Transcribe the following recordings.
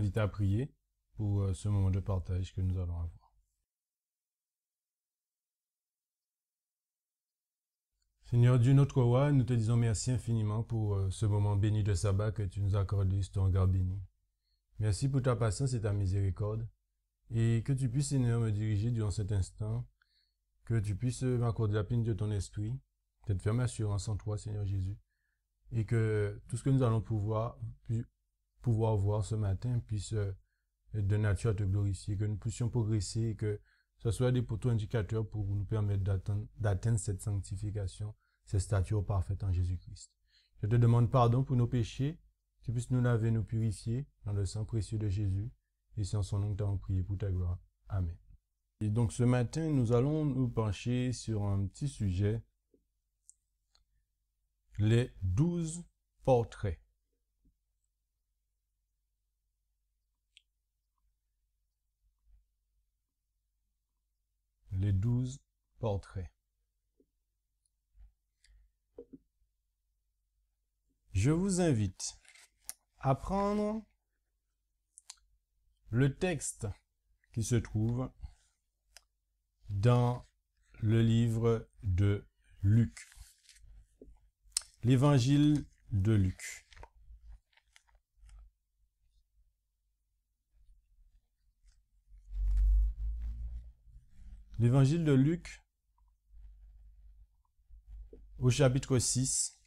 t'invite à prier pour ce moment de partage que nous allons avoir. Seigneur Dieu, notre roi, nous te disons merci infiniment pour ce moment béni de sabbat que tu nous as accordé sur ton regard béni. Merci pour ta patience et ta miséricorde. Et que tu puisses, Seigneur, me diriger durant cet instant, que tu puisses m'accorder la plénitude de ton esprit, cette ferme assurance en toi, Seigneur Jésus, et que tout ce que nous allons pouvoir voir ce matin puisse être de nature à te glorifier, que nous puissions progresser et que ce soit des poteaux indicateurs pour nous permettre d'atteindre cette sanctification, cette stature parfaite en Jésus-Christ. Je te demande pardon pour nos péchés, que tu puisses nous laver, nous purifier dans le sang précieux de Jésus, et c'est en son nom que nous t'avons prié pour ta gloire. Amen. Et donc ce matin, nous allons nous pencher sur un petit sujet, les 12 portraits. Les 12 portraits. Je vous invite à prendre le texte qui se trouve dans le livre de Luc. L'évangile de Luc. L'évangile de Luc, au chapitre 6,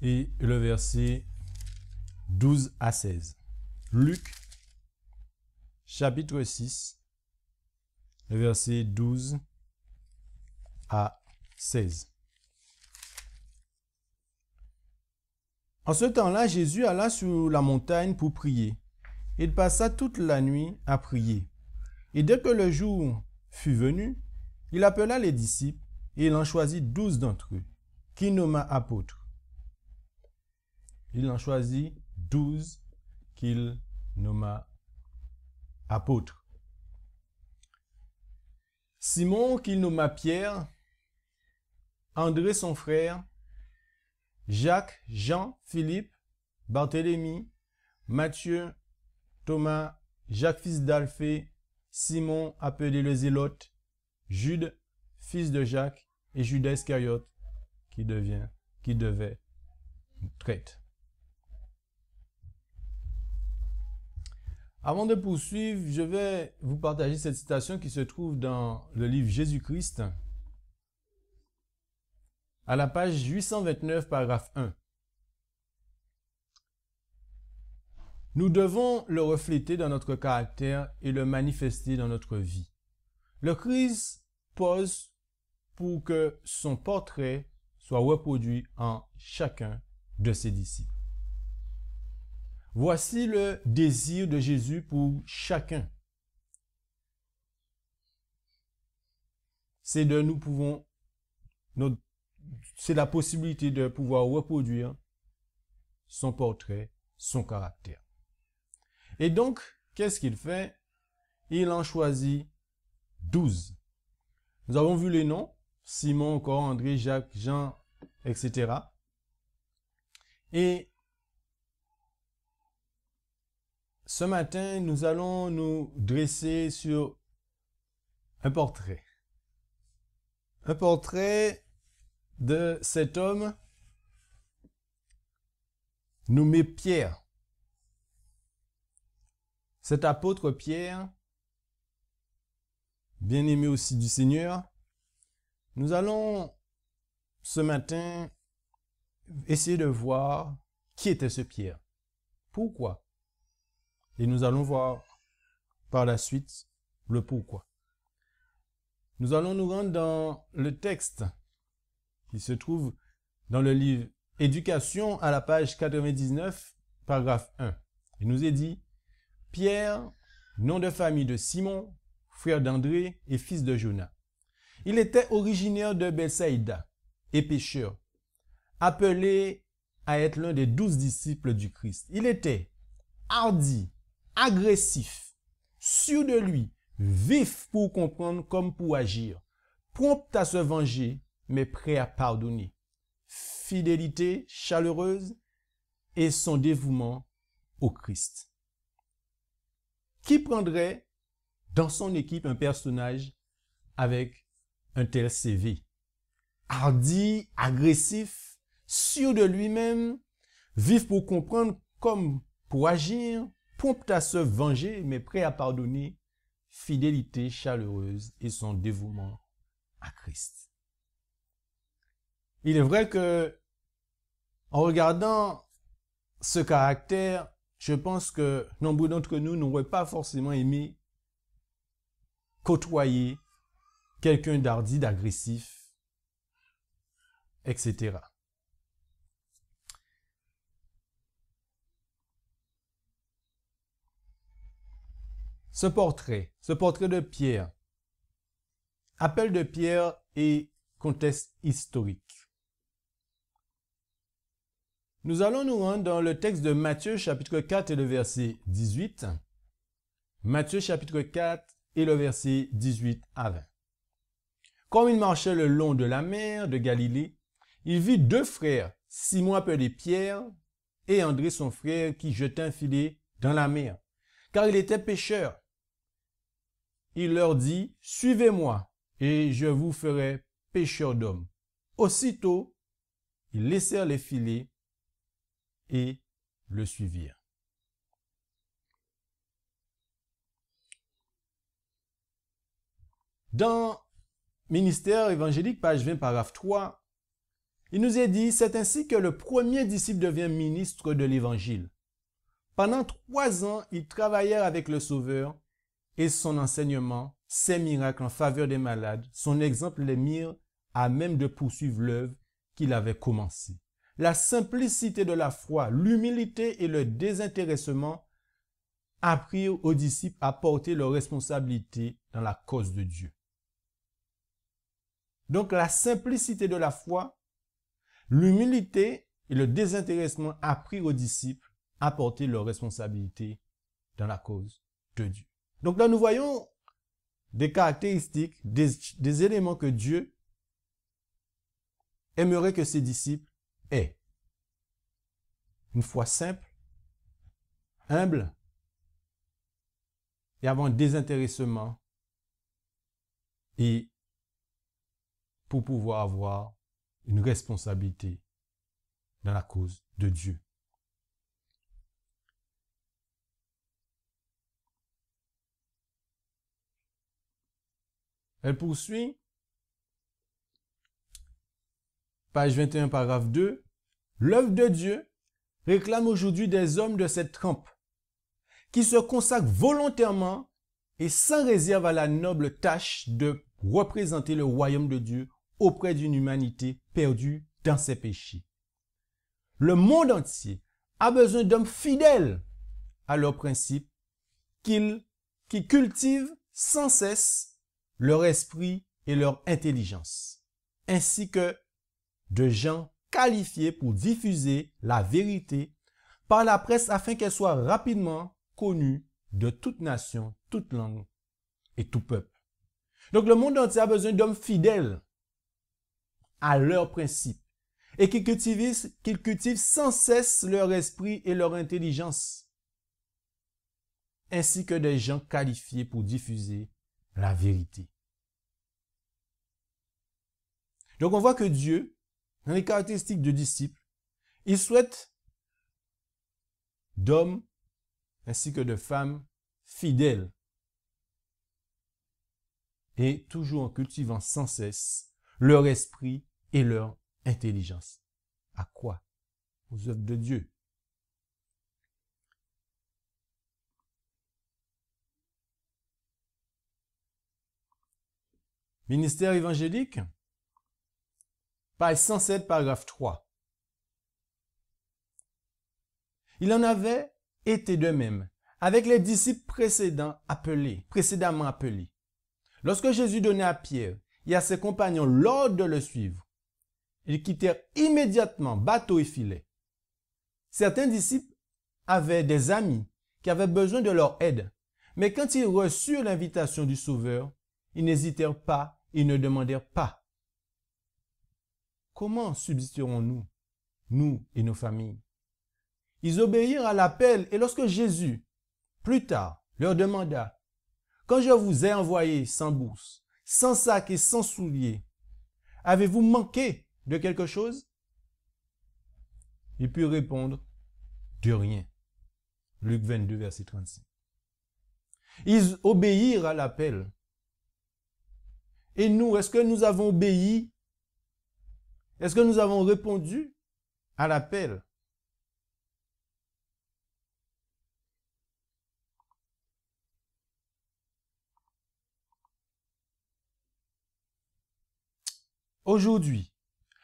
et le verset 12 à 16. Luc, chapitre 6, le verset 12 à 16. En ce temps-là, Jésus alla sur la montagne pour prier. Il passa toute la nuit à prier. Et dès que le jour fut venu, il appela les disciples et il en choisit 12 d'entre eux, qu'il nomma apôtres. Il en choisit 12 qu'il nomma apôtres. Simon qu'il nomma Pierre, André son frère, Jacques, Jean, Philippe, Barthélemy, Matthieu, Thomas, Jacques fils d'Alphée, Simon appelé le Zélote, Jude, fils de Jacques, et Judas Iscariote, qui devait traître. Avant de poursuivre, je vais vous partager cette citation qui se trouve dans le livre Jésus-Christ, à la page 829, paragraphe 1. Nous devons le refléter dans notre caractère et le manifester dans notre vie. Le Christ pose pour que son portrait soit reproduit en chacun de ses disciples. Voici le désir de Jésus pour chacun. C'est la possibilité de pouvoir reproduire son portrait, son caractère. Et donc, qu'est-ce qu'il fait? Il en choisit 12. Nous avons vu les noms, Simon, encore André, Jacques, Jean, etc. Et ce matin, nous allons nous dresser sur un portrait. Un portrait de cet homme nommé Pierre. Cet apôtre Pierre, bien-aimé aussi du Seigneur, nous allons ce matin essayer de voir qui était ce Pierre. Pourquoi? Et nous allons voir par la suite le pourquoi. Nous allons nous rendre dans le texte qui se trouve dans le livre Éducation à la page 99, paragraphe 1. Il nous est dit: Pierre, nom de famille de Simon, frère d'André et fils de Jonas. Il était originaire de Bethsaïda et pécheur, appelé à être l'un des 12 disciples du Christ. Il était hardi, agressif, sûr de lui, vif pour comprendre comme pour agir, prompt à se venger, mais prêt à pardonner. Fidélité chaleureuse et son dévouement au Christ. Qui prendrait dans son équipe un personnage avec un tel CV? Hardi, agressif, sûr de lui-même, vif pour comprendre comme pour agir, prompt à se venger mais prêt à pardonner, fidélité chaleureuse et son dévouement à Christ. Il est vrai que en regardant ce caractère, je pense que nombre d'entre nous n'auraient pas forcément aimé côtoyer quelqu'un d'hardi, d'agressif, etc. Ce portrait de Pierre, appel de Pierre et contexte historique. Nous allons nous rendre dans le texte de Matthieu chapitre 4 et le verset 18. Matthieu chapitre 4 et le verset 18 à 20. Comme il marchait le long de la mer de Galilée, il vit deux frères, Simon appelé Pierre et André son frère, qui jetaient un filet dans la mer, car il était pêcheur. Il leur dit, « Suivez-moi, et je vous ferai pêcheurs d'hommes. » Aussitôt, ils laissèrent les filets et le suivirent. Dans Ministère évangélique, page 20, paragraphe 3, il nous est dit, c'est ainsi que le premier disciple devient ministre de l'Évangile. Pendant 3 ans, ils travaillèrent avec le Sauveur et son enseignement, ses miracles en faveur des malades, son exemple les mirent à même de poursuivre l'œuvre qu'il avait commencée. La simplicité de la foi, l'humilité et le désintéressement apprirent aux disciples à porter leurs responsabilités dans la cause de Dieu. Donc la simplicité de la foi, l'humilité et le désintéressement apprirent aux disciples à porter leurs responsabilités dans la cause de Dieu. Donc là, nous voyons des caractéristiques, des éléments que Dieu aimerait que ses disciples aient. Une foi simple, humble, et avoir un désintéressement, et pour pouvoir avoir une responsabilité dans la cause de Dieu. Elle poursuit, page 21, paragraphe 2, « L'œuvre de Dieu réclame aujourd'hui des hommes de cette trempe qui se consacrent volontairement et sans réserve à la noble tâche de représenter le royaume de Dieu auprès d'une humanité perdue dans ses péchés. Le monde entier a besoin d'hommes fidèles à leurs principes qui cultivent sans cesse leur esprit et leur intelligence, ainsi que de gens qualifiés pour diffuser la vérité par la presse afin qu'elle soit rapidement connue de toute nation, toute langue et tout peuple. » Donc le monde entier a besoin d'hommes fidèles à leurs principes et qui cultivent sans cesse leur esprit et leur intelligence, ainsi que des gens qualifiés pour diffuser la vérité. Donc on voit que Dieu, dans les caractéristiques de disciples, il souhaite d'hommes ainsi que de femmes fidèles et toujours en cultivant sans cesse leur esprit et leur intelligence. À quoi? Aux œuvres de Dieu. Ministère évangélique, page 107, paragraphe 3. Il en avait été de même avec les disciples précédemment appelés. Lorsque Jésus donnait à Pierre et à ses compagnons l'ordre de le suivre, ils quittèrent immédiatement bateau et filet. Certains disciples avaient des amis qui avaient besoin de leur aide, mais quand ils reçurent l'invitation du Sauveur, ils n'hésitèrent pas et ne demandèrent pas. Comment subsisterons-nous, nous et nos familles? Ils obéirent à l'appel et lorsque Jésus, plus tard, leur demanda, « Quand je vous ai envoyé sans bourse, sans sac et sans souliers, avez-vous manqué de quelque chose ?» Ils purent répondre, « De rien. » Luc 22, verset 35. Ils obéirent à l'appel. Et nous, est-ce que nous avons obéi? Est-ce que nous avons répondu à l'appel? Aujourd'hui,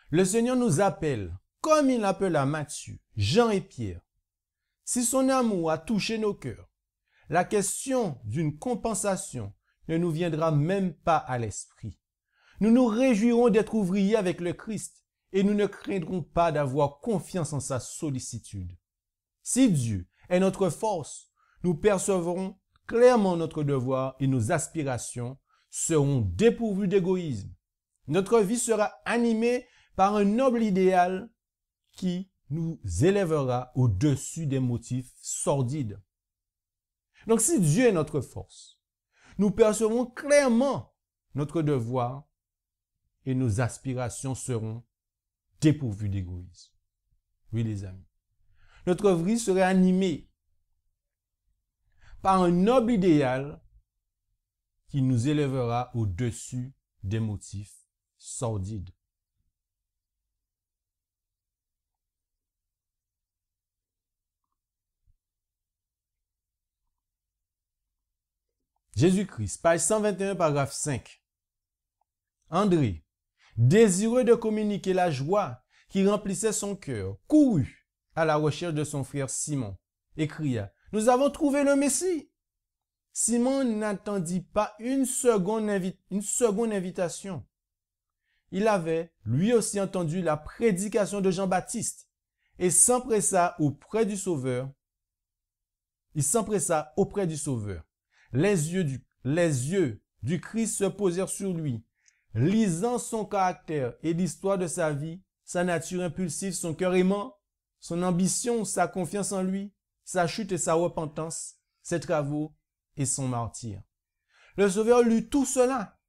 le Seigneur nous appelle, comme il appela Matthieu, Jean et Pierre. Si son amour a touché nos cœurs, la question d'une compensation ne nous viendra même pas à l'esprit. Nous nous réjouirons d'être ouvriers avec le Christ et nous ne craindrons pas d'avoir confiance en sa sollicitude. Si Dieu est notre force, nous percevrons clairement notre devoir et nos aspirations seront dépourvues d'égoïsme. Notre vie sera animée par un noble idéal qui nous élèvera au-dessus des motifs sordides. Donc si Dieu est notre force, nous percevrons clairement notre devoir et nos aspirations seront dépourvues d'égoïsme. Oui les amis. Notre vie serait animée par un noble idéal qui nous élèvera au-dessus des motifs sordides. Jésus-Christ, page 121, paragraphe 5. André, désireux de communiquer la joie qui remplissait son cœur, courut à la recherche de son frère Simon et cria, « Nous avons trouvé le Messie !» Simon n'attendit pas une seconde invitation. Il avait, lui aussi, entendu la prédication de Jean-Baptiste et s'empressa auprès du Sauveur. Il s'empressa auprès du Sauveur. Les yeux du Christ se posèrent sur lui. Lisant son caractère et l'histoire de sa vie, sa nature impulsive, son cœur aimant, son ambition, sa confiance en lui, sa chute et sa repentance, ses travaux et son martyre. Le Sauveur lut tout cela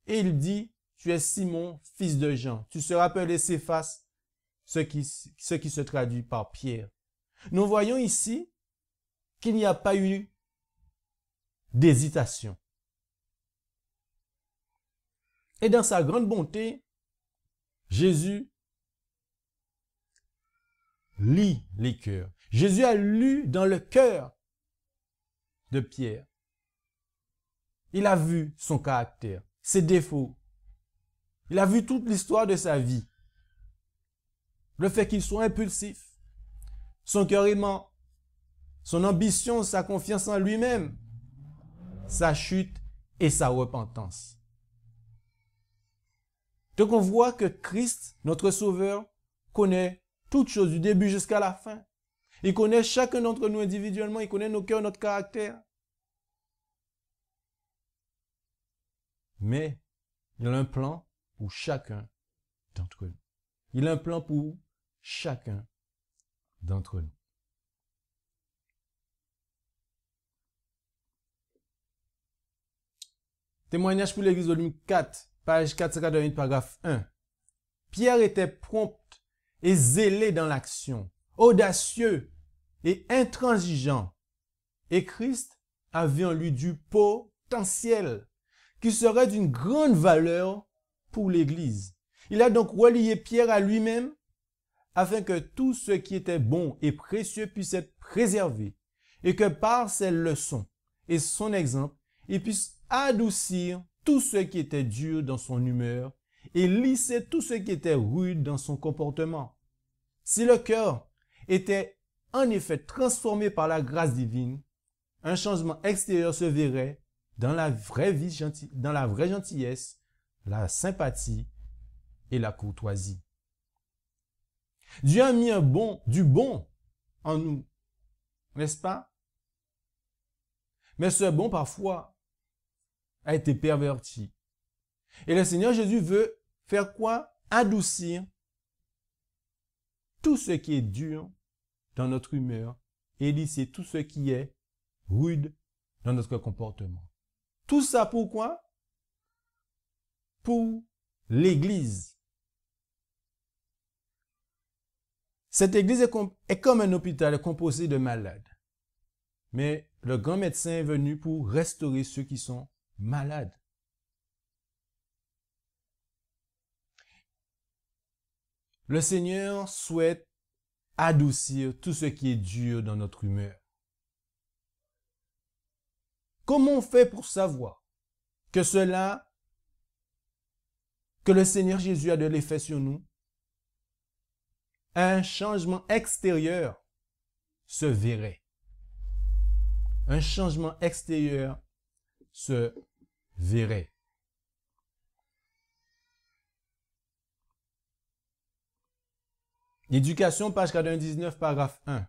et il dit, « Tu es Simon, fils de Jean. Tu seras appelé Céphas, ce qui se traduit par Pierre. » Nous voyons ici qu'il n'y a pas eu d'hésitation. Et dans sa grande bonté, Jésus lit les cœurs. Jésus a lu dans le cœur de Pierre. Il a vu son caractère, ses défauts. Il a vu toute l'histoire de sa vie. Le fait qu'il soit impulsif, son cœur aimant, son ambition, sa confiance en lui-même, sa chute et sa repentance. Donc on voit que Christ, notre Sauveur, connaît toutes choses du début jusqu'à la fin. Il connaît chacun d'entre nous individuellement, il connaît nos cœurs, notre caractère. Mais il a un plan pour chacun d'entre nous. Il a un plan pour chacun d'entre nous. Témoignage pour l'Église, volume 4, page 488, paragraphe 1. Pierre était prompt et zélé dans l'action, audacieux et intransigeant. Et Christ avait en lui du potentiel qui serait d'une grande valeur pour l'Église. Il a donc relié Pierre à lui-même afin que tout ce qui était bon et précieux puisse être préservé et que par ses leçons et son exemple, il puisse adoucir tout ce qui était dur dans son humeur et lisser tout ce qui était rude dans son comportement. Si le cœur était en effet transformé par la grâce divine, un changement extérieur se verrait dans la vraie gentillesse, la sympathie et la courtoisie. Dieu a mis du bon en nous, n'est-ce pas? Mais ce bon, parfois, a été perverti. Et le Seigneur Jésus veut faire quoi? Adoucir tout ce qui est dur dans notre humeur et lisser tout ce qui est rude dans notre comportement. Tout ça pourquoi? Pour l'Église. Cette Église est comme un hôpital composé de malades. Mais le grand médecin est venu pour restaurer ceux qui sont malades. Le Seigneur souhaite adoucir tout ce qui est dur dans notre humeur. Comment on fait pour savoir que le Seigneur Jésus a de l'effet sur nous? Un changement extérieur se verrait. Un changement extérieur se verrait. Éducation, page 99, paragraphe 1.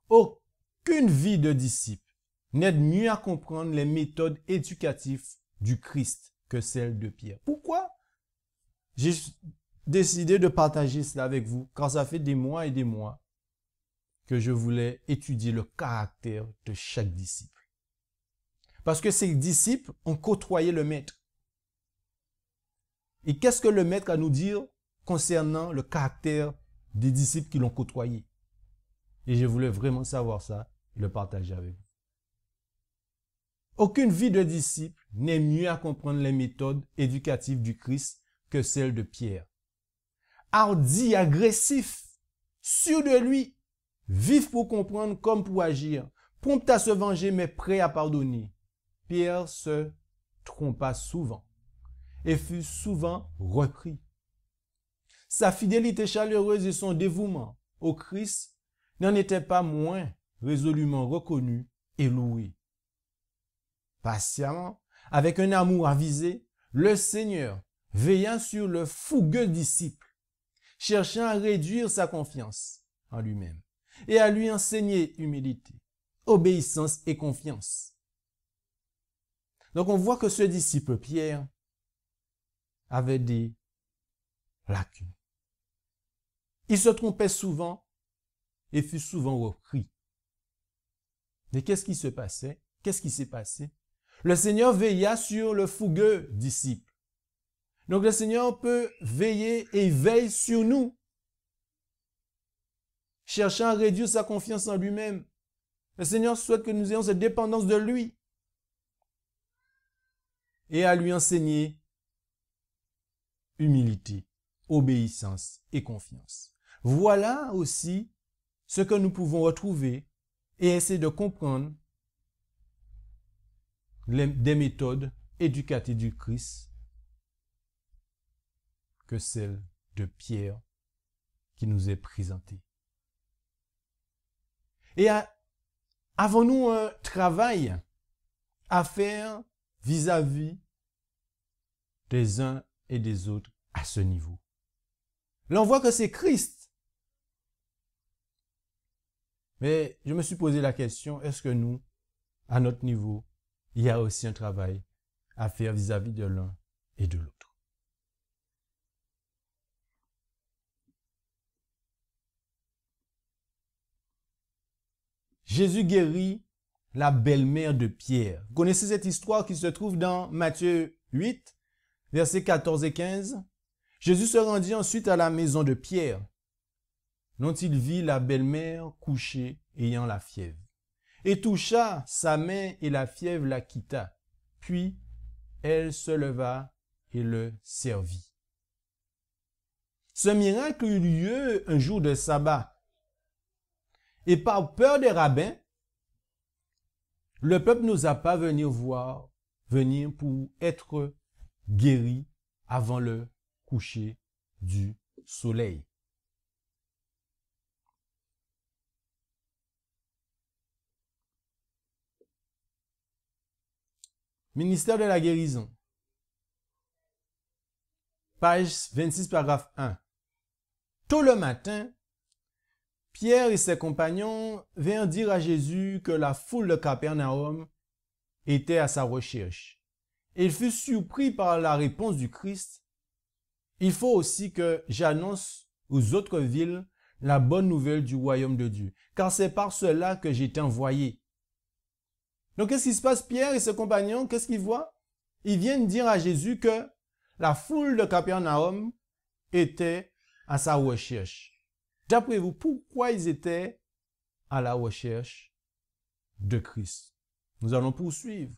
Aucune vie de disciple n'aide mieux à comprendre les méthodes éducatives du Christ que celle de Pierre. Pourquoi j'ai décidé de partager cela avec vous? Car ça fait des mois et des mois que je voulais étudier le caractère de chaque disciple. Parce que ces disciples ont côtoyé le Maître. Et qu'est-ce que le Maître a à nous dire concernant le caractère des disciples qui l'ont côtoyé? Et je voulais vraiment savoir ça et le partager avec vous. Aucune vie de disciple n'est mieux à comprendre les méthodes éducatives du Christ que celle de Pierre. Hardi, agressif, sûr de lui, vif pour comprendre comme pour agir, prompt à se venger mais prêt à pardonner. Pierre se trompa souvent et fut souvent repris. Sa fidélité chaleureuse et son dévouement au Christ n'en étaient pas moins résolument reconnus et loués. Patiemment, avec un amour avisé, le Seigneur veillant sur le fougueux disciple, cherchant à réduire sa confiance en lui-même et à lui enseigner humilité, obéissance et confiance. Donc on voit que ce disciple Pierre avait des lacunes. Il se trompait souvent et fut souvent repris. Mais qu'est-ce qui se passait? Qu'est-ce qui s'est passé? Le Seigneur veilla sur le fougueux disciple. Donc le Seigneur peut veiller et veille sur nous, cherchant à réduire sa confiance en lui-même. Le Seigneur souhaite que nous ayons cette dépendance de lui et à lui enseigner humilité, obéissance et confiance. Voilà aussi ce que nous pouvons retrouver et essayer de comprendre des méthodes éducatives du Christ que celle de Pierre qui nous est présentée. Et avons-nous un travail à faire vis-à-vis des uns et des autres à ce niveau? Là, on voit que c'est Christ. Mais je me suis posé la question, est-ce que nous, à notre niveau, il y a aussi un travail à faire vis-à-vis de l'un et de l'autre? Jésus guérit la belle-mère de Pierre. Vous connaissez cette histoire qui se trouve dans Matthieu 8, versets 14 et 15? Jésus se rendit ensuite à la maison de Pierre, dont il vit la belle-mère couchée ayant la fièvre, et toucha sa main et la fièvre la quitta. Puis elle se leva et le servit. Ce miracle eut lieu un jour de sabbat. Et par peur des rabbins, le peuple n'osa pas venir pour être guéri avant le coucher du soleil. Ministère de la guérison. Page 26, paragraphe 1. Tôt le matin, Pierre et ses compagnons vinrent dire à Jésus que la foule de Capernaum était à sa recherche. Il fut surpris par la réponse du Christ. Il faut aussi que j'annonce aux autres villes la bonne nouvelle du royaume de Dieu, car c'est par cela que j'ai été envoyé. Donc, qu'est-ce qui se passe? Pierre et ses compagnons, qu'est-ce qu'ils voient? Ils viennent dire à Jésus que la foule de Capernaum était à sa recherche. D'après vous, pourquoi ils étaient à la recherche de Christ? Nous allons poursuivre.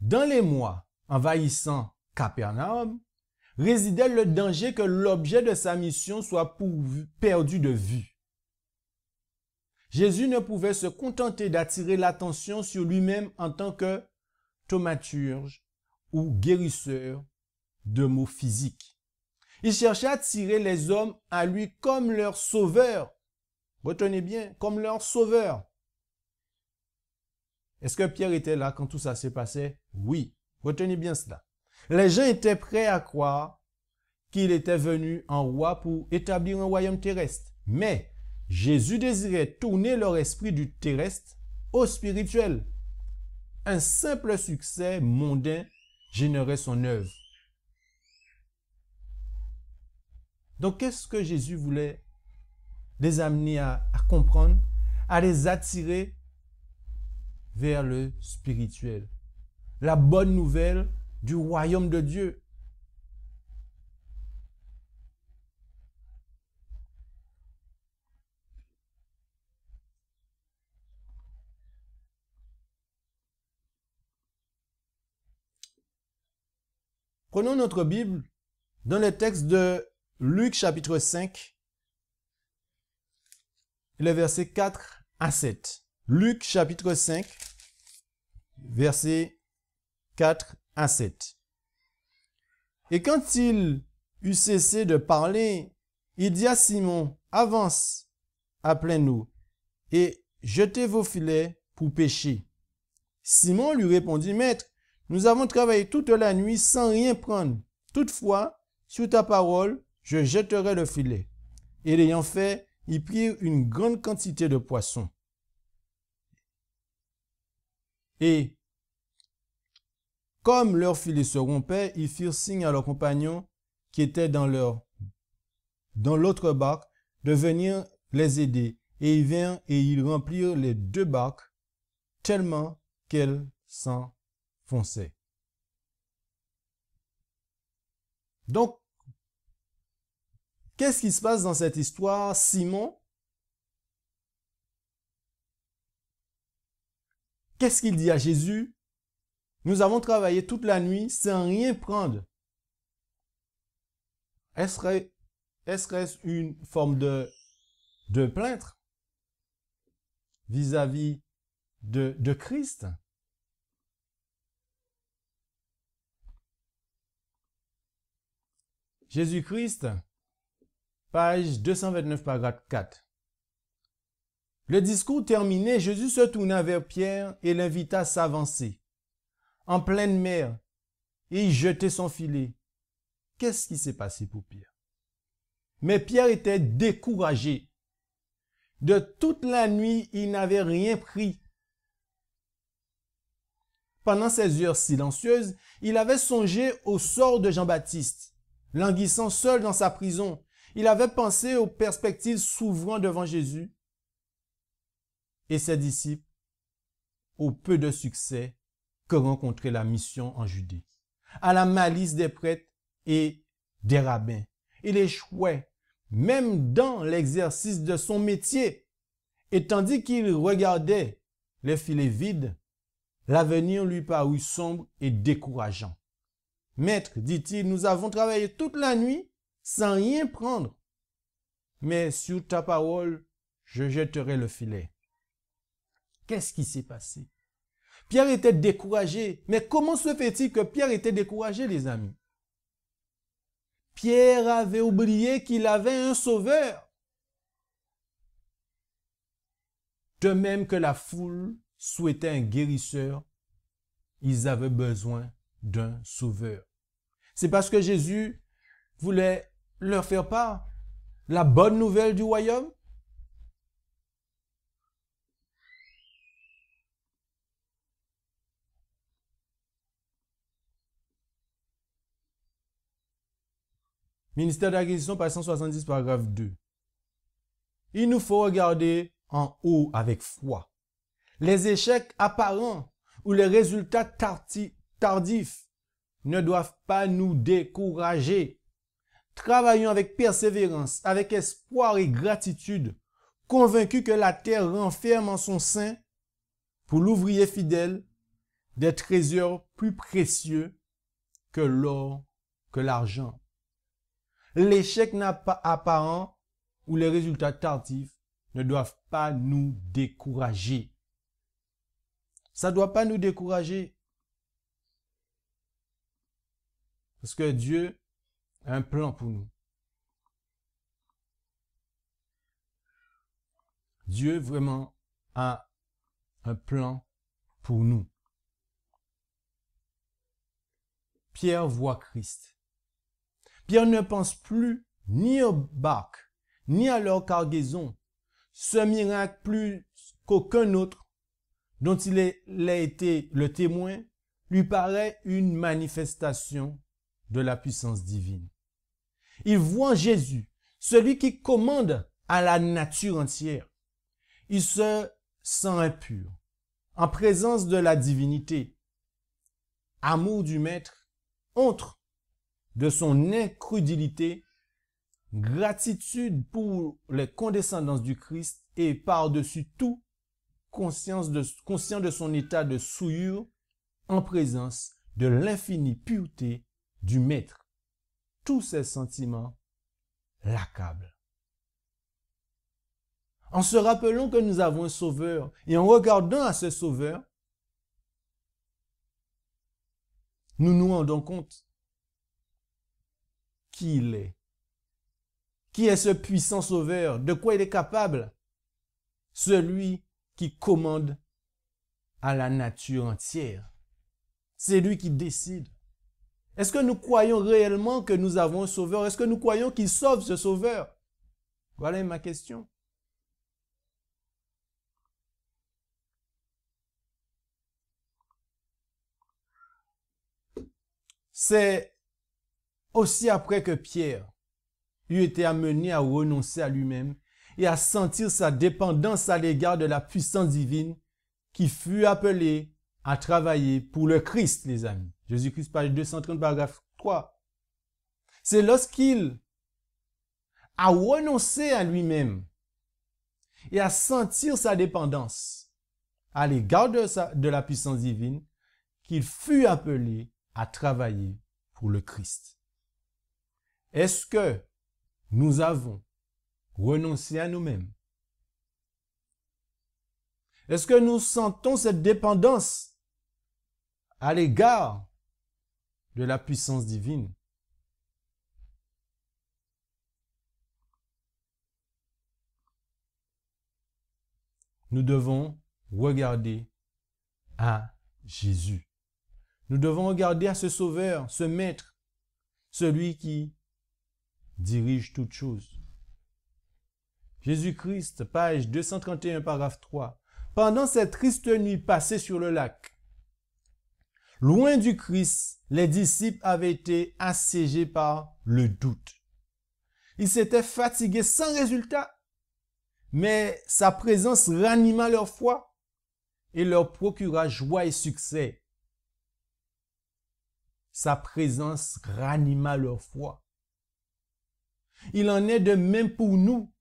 Dans les mois envahissant Capernaum, résidait le danger que l'objet de sa mission soit perdu de vue. Jésus ne pouvait se contenter d'attirer l'attention sur lui-même en tant que thaumaturge ou guérisseur de maux physiques. Il cherchait à attirer les hommes à lui comme leur sauveur. Retenez bien, comme leur sauveur. Est-ce que Pierre était là quand tout ça s'est passé? Oui. Retenez bien cela. Les gens étaient prêts à croire qu'il était venu en roi pour établir un royaume terrestre. Mais Jésus désirait tourner leur esprit du terrestre au spirituel. Un simple succès mondain générait son œuvre. Donc, qu'est-ce que Jésus voulait les amener à comprendre, à les attirer vers le spirituel? La bonne nouvelle du royaume de Dieu. Prenons notre Bible dans le texte de Luc chapitre 5, les versets 4 à 7. Luc chapitre 5, versets 4 à 7. Et quand il eut cessé de parler, il dit à Simon, avance à pleine eau et jetez vos filets pour pêcher. Simon lui répondit, Maître, nous avons travaillé toute la nuit sans rien prendre. Toutefois, sur ta parole, je jetterai le filet. Et l'ayant fait, ils prirent une grande quantité de poissons. Et comme leur filet se rompait, ils firent signe à leurs compagnons qui étaient dans l'autre barque de venir les aider. Et ils vinrent et ils remplirent les deux barques tellement qu'elles s'enfonçaient. Donc, qu'est-ce qui se passe dans cette histoire? Simon, qu'est-ce qu'il dit à Jésus? Nous avons travaillé toute la nuit sans rien prendre. Est-ce une forme de plainte vis-à-vis de Christ? Jésus-Christ, page 229, paragraphe 4. Le discours terminé, Jésus se tourna vers Pierre et l'invita à s'avancer. En pleine mer, et il jetait son filet. Qu'est-ce qui s'est passé pour Pierre? Mais Pierre était découragé. De toute la nuit, il n'avait rien pris. Pendant ces heures silencieuses, il avait songé au sort de Jean-Baptiste. Languissant seul dans sa prison, il avait pensé aux perspectives s'ouvrant devant Jésus et ses disciples, au peu de succès que rencontrait la mission en Judée, à la malice des prêtres et des rabbins. Il échouait même dans l'exercice de son métier. Et tandis qu'il regardait les filets vides, l'avenir lui parut sombre et décourageant. Maître, dit-il, nous avons travaillé toute la nuit sans rien prendre. Mais sur ta parole, je jetterai le filet. Qu'est-ce qui s'est passé? Pierre était découragé. Mais comment se fait-il que Pierre était découragé, les amis? Pierre avait oublié qu'il avait un sauveur. De même que la foule souhaitait un guérisseur, ils avaient besoin d'un sauveur. C'est parce que Jésus voulait leur faire part la bonne nouvelle du royaume. Ministère d'acquisition, page 170, paragraphe 2. Il nous faut regarder en haut avec foi. Les échecs apparents ou les résultats tardifs ne doivent pas nous décourager. Travaillons avec persévérance, avec espoir et gratitude, convaincus que la terre renferme en son sein, pour l'ouvrier fidèle, des trésors plus précieux que l'or, que l'argent. L'échec apparent ou les résultats tardifs ne doivent pas nous décourager. Ça ne doit pas nous décourager. Parce que Dieu a un plan pour nous. Dieu vraiment a un plan pour nous. Pierre voit Christ. Pierre ne pense plus ni aux barques, ni à leur cargaison. Ce miracle plus qu'aucun autre dont il a été le témoin lui paraît une manifestation de la puissance divine. Il voit Jésus, celui qui commande à la nature entière. Il se sent impur, en présence de la divinité. Amour du Maître, honte de son incrédulité, gratitude pour les condescendances du Christ et par-dessus tout, conscient de son état de souillure en présence de l'infinie pureté du Maître. Tous ces sentiments l'accablent. En se rappelant que nous avons un Sauveur et en regardant à ce Sauveur, nous nous rendons compte qui il est. Qui est ce puissant Sauveur? De quoi il est capable? Celui qui commande à la nature entière. C'est lui qui décide. Est-ce que nous croyons réellement que nous avons un Sauveur? Est-ce que nous croyons qu'il sauve ce Sauveur? Voilà ma question. C'est aussi après que Pierre eut été amené à renoncer à lui-même et à sentir sa dépendance à l'égard de la puissance divine qui fut appelé à travailler pour le Christ, les amis. Jésus-Christ, page 230, paragraphe 3. C'est lorsqu'il a renoncé à lui-même et à sentir sa dépendance à l'égard de la puissance divine qu'il fut appelé à travailler pour le Christ. Est-ce que nous avons renoncé à nous-mêmes? Est-ce que nous sentons cette dépendance à l'égard de la puissance divine? Nous devons regarder à Jésus. Nous devons regarder à ce Sauveur, ce Maître, celui qui dirige toutes choses. Jésus-Christ, page 231, paragraphe 3. Pendant cette triste nuit passée sur le lac, loin du Christ, les disciples avaient été assiégés par le doute. Ils s'étaient fatigués sans résultat, mais sa présence ranima leur foi et leur procura joie et succès. Sa présence ranima leur foi. Il en est de même pour nous.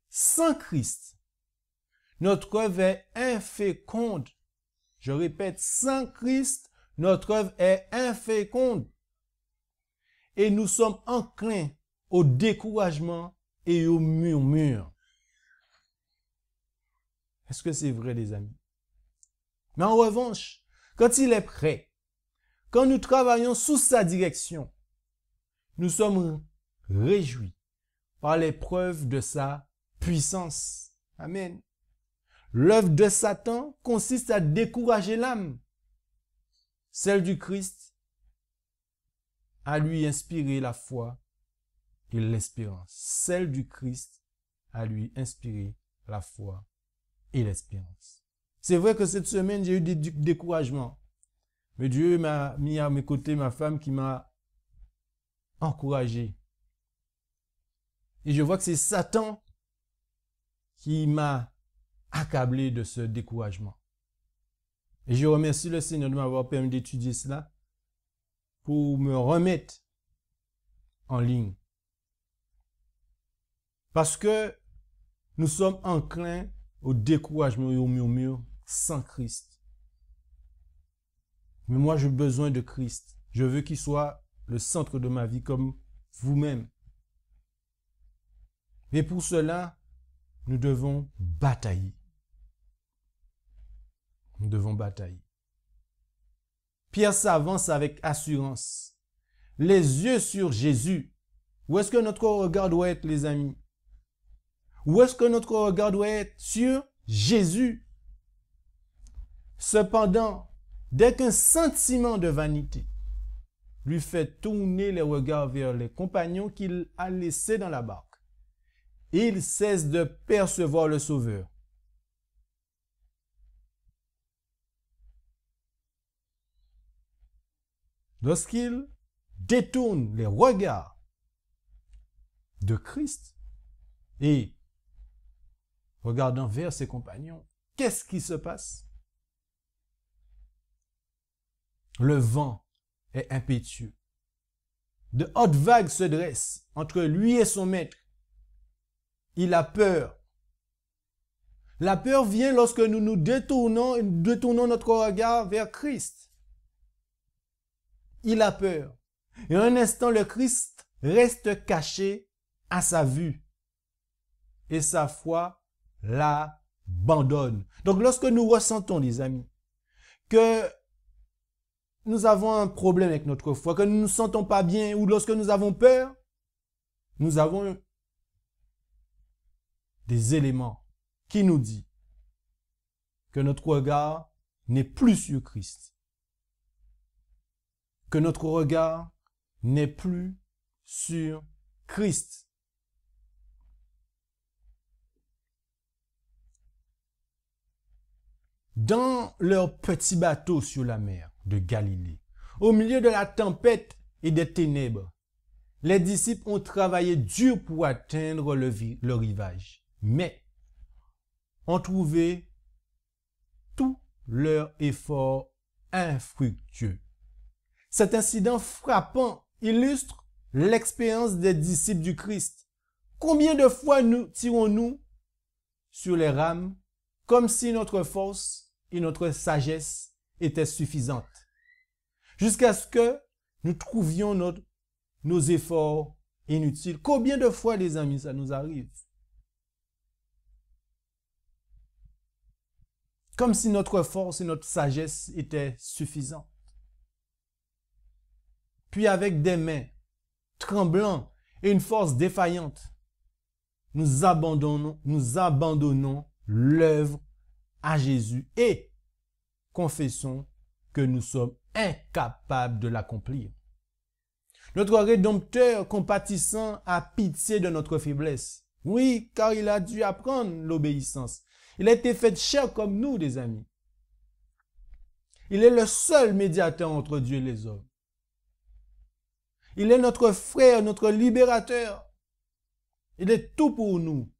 Sans Christ, notre œuvre est inféconde. Je répète, sans Christ, notre œuvre est inféconde. Et nous sommes enclins au découragement et au murmure. Est-ce que c'est vrai, les amis? Mais en revanche, quand il est prêt, quand nous travaillons sous sa direction, nous sommes réjouis par les preuves de sa puissance. Amen. L'œuvre de Satan consiste à décourager l'âme. Celle du Christ, à lui inspirer la foi et l'espérance. Celle du Christ, à lui inspirer la foi et l'espérance. C'est vrai que cette semaine, j'ai eu des découragements. Mais Dieu m'a mis à mes côtés ma femme qui m'a encouragé. Et je vois que c'est Satan qui m'a accablé de ce découragement. Et je remercie le Seigneur de m'avoir permis d'étudier cela pour me remettre en ligne. Parce que nous sommes enclins au découragement et au murmure sans Christ. Mais moi, j'ai besoin de Christ. Je veux qu'il soit le centre de ma vie comme vous-même. Et pour cela, nous devons batailler. Nous devons batailler. Pierre s'avance avec assurance. Les yeux sur Jésus. Où est-ce que notre regard doit être, les amis? Où est-ce que notre regard doit être? Sur Jésus. Cependant, dès qu'un sentiment de vanité lui fait tourner les regards vers les compagnons qu'il a laissés dans la barque, il cesse de percevoir le Sauveur. Lorsqu'il détourne les regards de Christ et regardant vers ses compagnons, qu'est-ce qui se passe? Le vent est impétueux. De hautes vagues se dressent entre lui et son maître. Il a peur. La peur vient lorsque nous détournons notre regard vers Christ. Il a peur. Et un instant, le Christ reste caché à sa vue. Et sa foi l'abandonne. Donc, lorsque nous ressentons, les amis, que nous avons un problème avec notre foi, que nous ne nous sentons pas bien, ou lorsque nous avons peur, nous avons des éléments qui nous disent que notre regard n'est plus sur Christ, que notre regard n'est plus sur Christ. Dans leur petit bateau sur la mer de Galilée, au milieu de la tempête et des ténèbres, les disciples ont travaillé dur pour atteindre le rivage, mais ont trouvé tout leur effort infructueux. Cet incident frappant illustre l'expérience des disciples du Christ. Combien de fois nous tirons-nous sur les rames comme si notre force et notre sagesse étaient suffisantes, jusqu'à ce que nous trouvions nos efforts inutiles. Combien de fois, les amis, ça nous arrive? Comme si notre force et notre sagesse étaient suffisantes. Puis avec des mains tremblantes et une force défaillante, nous abandonnons l'œuvre à Jésus et confessons que nous sommes incapables de l'accomplir. Notre Rédempteur compatissant a pitié de notre faiblesse. Oui, car il a dû apprendre l'obéissance. Il a été fait chair comme nous, des amis. Il est le seul médiateur entre Dieu et les hommes. Il est notre frère, notre libérateur. Il est tout pour nous.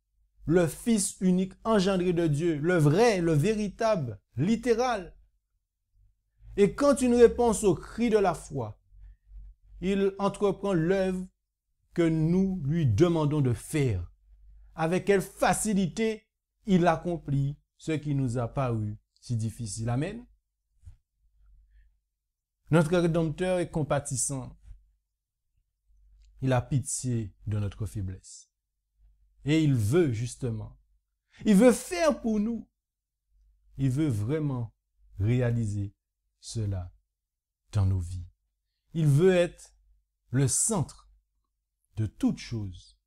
Le Fils unique engendré de Dieu, le vrai, le véritable, littéral. Et quand une réponse au cri de la foi, il entreprend l'œuvre que nous lui demandons de faire. Avec quelle facilité il accomplit ce qui nous a paru si difficile. Amen. Notre Rédempteur est compatissant. Il a pitié de notre faiblesse. Et il veut justement. Il veut faire pour nous. Il veut vraiment réaliser cela dans nos vies. Il veut être le centre de toutes choses.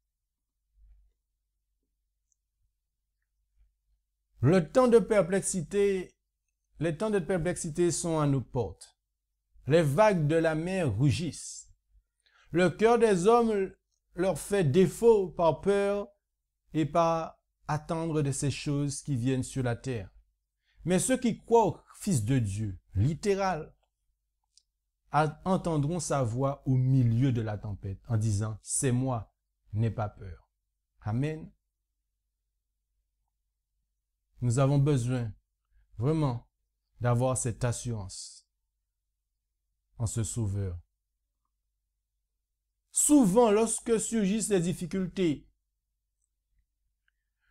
Les temps de perplexité sont à nos portes. Les vagues de la mer rugissent. Le cœur des hommes leur fait défaut par peur et par attendre de ces choses qui viennent sur la terre. Mais ceux qui croient au Fils de Dieu, littéral, entendront sa voix au milieu de la tempête en disant « C'est moi, n'aie pas peur ». Amen. Nous avons besoin vraiment d'avoir cette assurance en ce Sauveur. Souvent, lorsque surgissent les difficultés,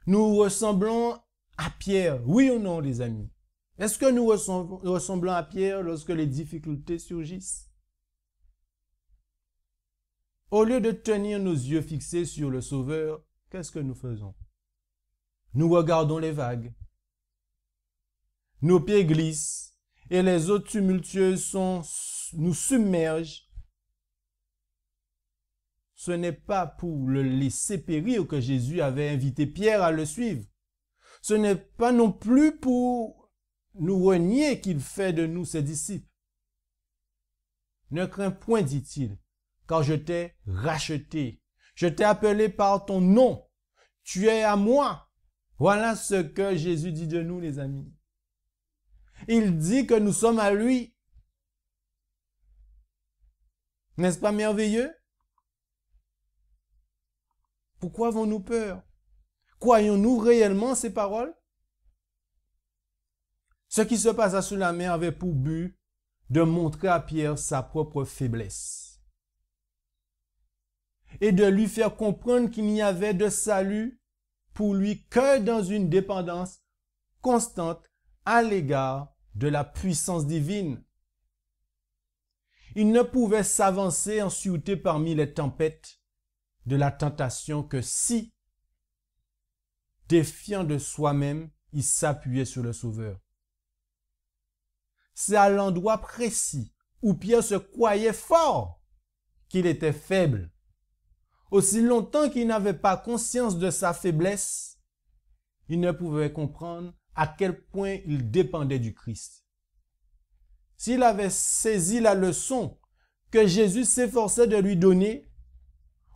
nous ressemblons à Pierre, oui ou non, les amis? Est-ce que nous ressemblons à Pierre lorsque les difficultés surgissent? Au lieu de tenir nos yeux fixés sur le Sauveur, qu'est-ce que nous faisons? Nous regardons les vagues. Nos pieds glissent et les eaux tumultueuses nous submergent. Ce n'est pas pour le laisser périr que Jésus avait invité Pierre à le suivre. Ce n'est pas non plus pour nous renier qu'il fait de nous ses disciples. Ne crains point, dit-il, car je t'ai racheté. Je t'ai appelé par ton nom. Tu es à moi. Voilà ce que Jésus dit de nous, les amis. Il dit que nous sommes à lui. N'est-ce pas merveilleux? Pourquoi avons-nous peur? Croyons-nous réellement ces paroles? Ce qui se passa sur la mer avait pour but de montrer à Pierre sa propre faiblesse et de lui faire comprendre qu'il n'y avait de salut pour lui que dans une dépendance constante à l'égard de la puissance divine. Il ne pouvait s'avancer en sûreté parmi les tempêtes de la tentation que si, défiant de soi-même, il s'appuyait sur le Sauveur. C'est à l'endroit précis où Pierre se croyait fort qu'il était faible. Aussi longtemps qu'il n'avait pas conscience de sa faiblesse, il ne pouvait comprendre à quel point il dépendait du Christ. S'il avait saisi la leçon que Jésus s'efforçait de lui donner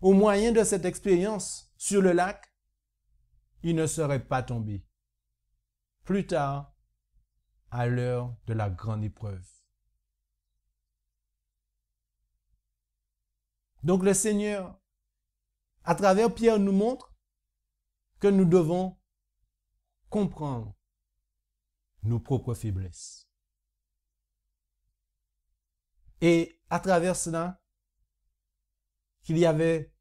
au moyen de cette expérience sur le lac, il ne serait pas tombé. Plus tard, à l'heure de la grande épreuve. Donc le Seigneur, à travers Pierre, nous montre que nous devons comprendre nos propres faiblesses. Et à travers cela, qu'il y avait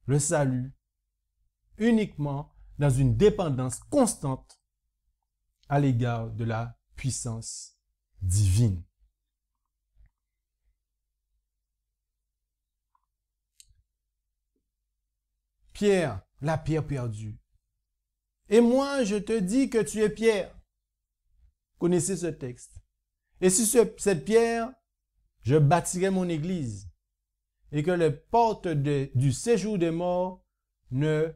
le salut uniquement dans une dépendance constante à l'égard de la puissance divine. Pierre, la pierre perdue. Et moi, je te dis que tu es Pierre. Connaissez ce texte. Et sur cette pierre, je bâtirai mon église, et que les portes du séjour des morts ne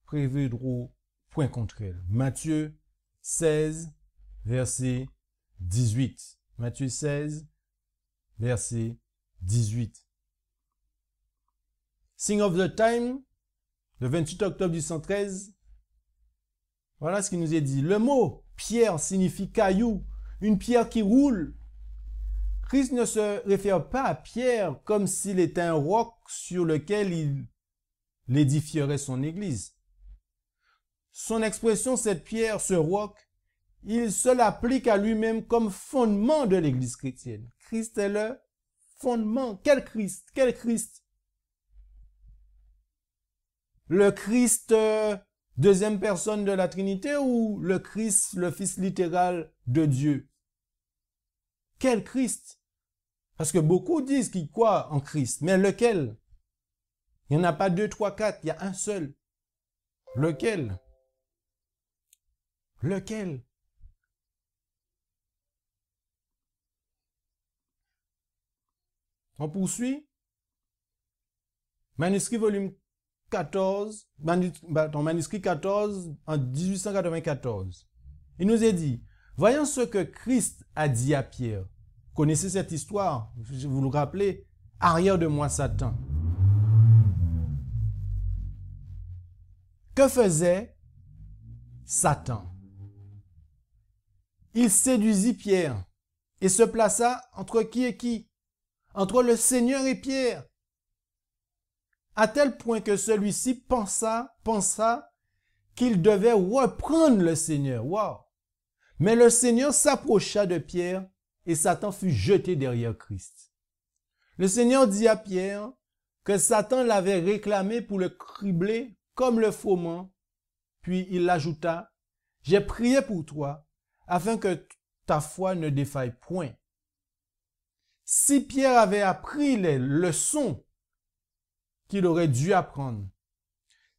prévaudront point contre elle. Matthieu 16, verset 18. Matthieu 16, verset 18. Sign of the Time, le 28 octobre 1813. Voilà ce qui nous est dit. Le mot pierre signifie caillou, une pierre qui roule. Christ ne se réfère pas à Pierre comme s'il était un roc sur lequel il édifierait son église. Son expression, cette pierre, ce roc, il se l'applique à lui-même comme fondement de l'église chrétienne. Christ est le fondement. Quel Christ? Quel Christ? Le Christ, deuxième personne de la Trinité, ou le Christ, le Fils littéral de Dieu? Quel Christ? Parce que beaucoup disent qu'ils croient en Christ, mais lequel? Il n'y en a pas 2, 3, 4, il y a un seul. Lequel? Lequel? On poursuit. Manuscrit volume 14, manuscrit 14 en 1894. Il nous est dit, voyons ce que Christ a dit à Pierre. Connaissez cette histoire, vous le rappelez, arrière de moi Satan. Que faisait Satan? Il séduisit Pierre et se plaça entre qui et qui? Entre le Seigneur et Pierre. à tel point que celui-ci pensa qu'il devait reprendre le Seigneur. Wow! Mais le Seigneur s'approcha de Pierre et Satan fut jeté derrière Christ. Le Seigneur dit à Pierre que Satan l'avait réclamé pour le cribler comme le froment, puis il ajouta, « J'ai prié pour toi, afin que ta foi ne défaille point. » Si Pierre avait appris les leçons qu'il aurait dû apprendre,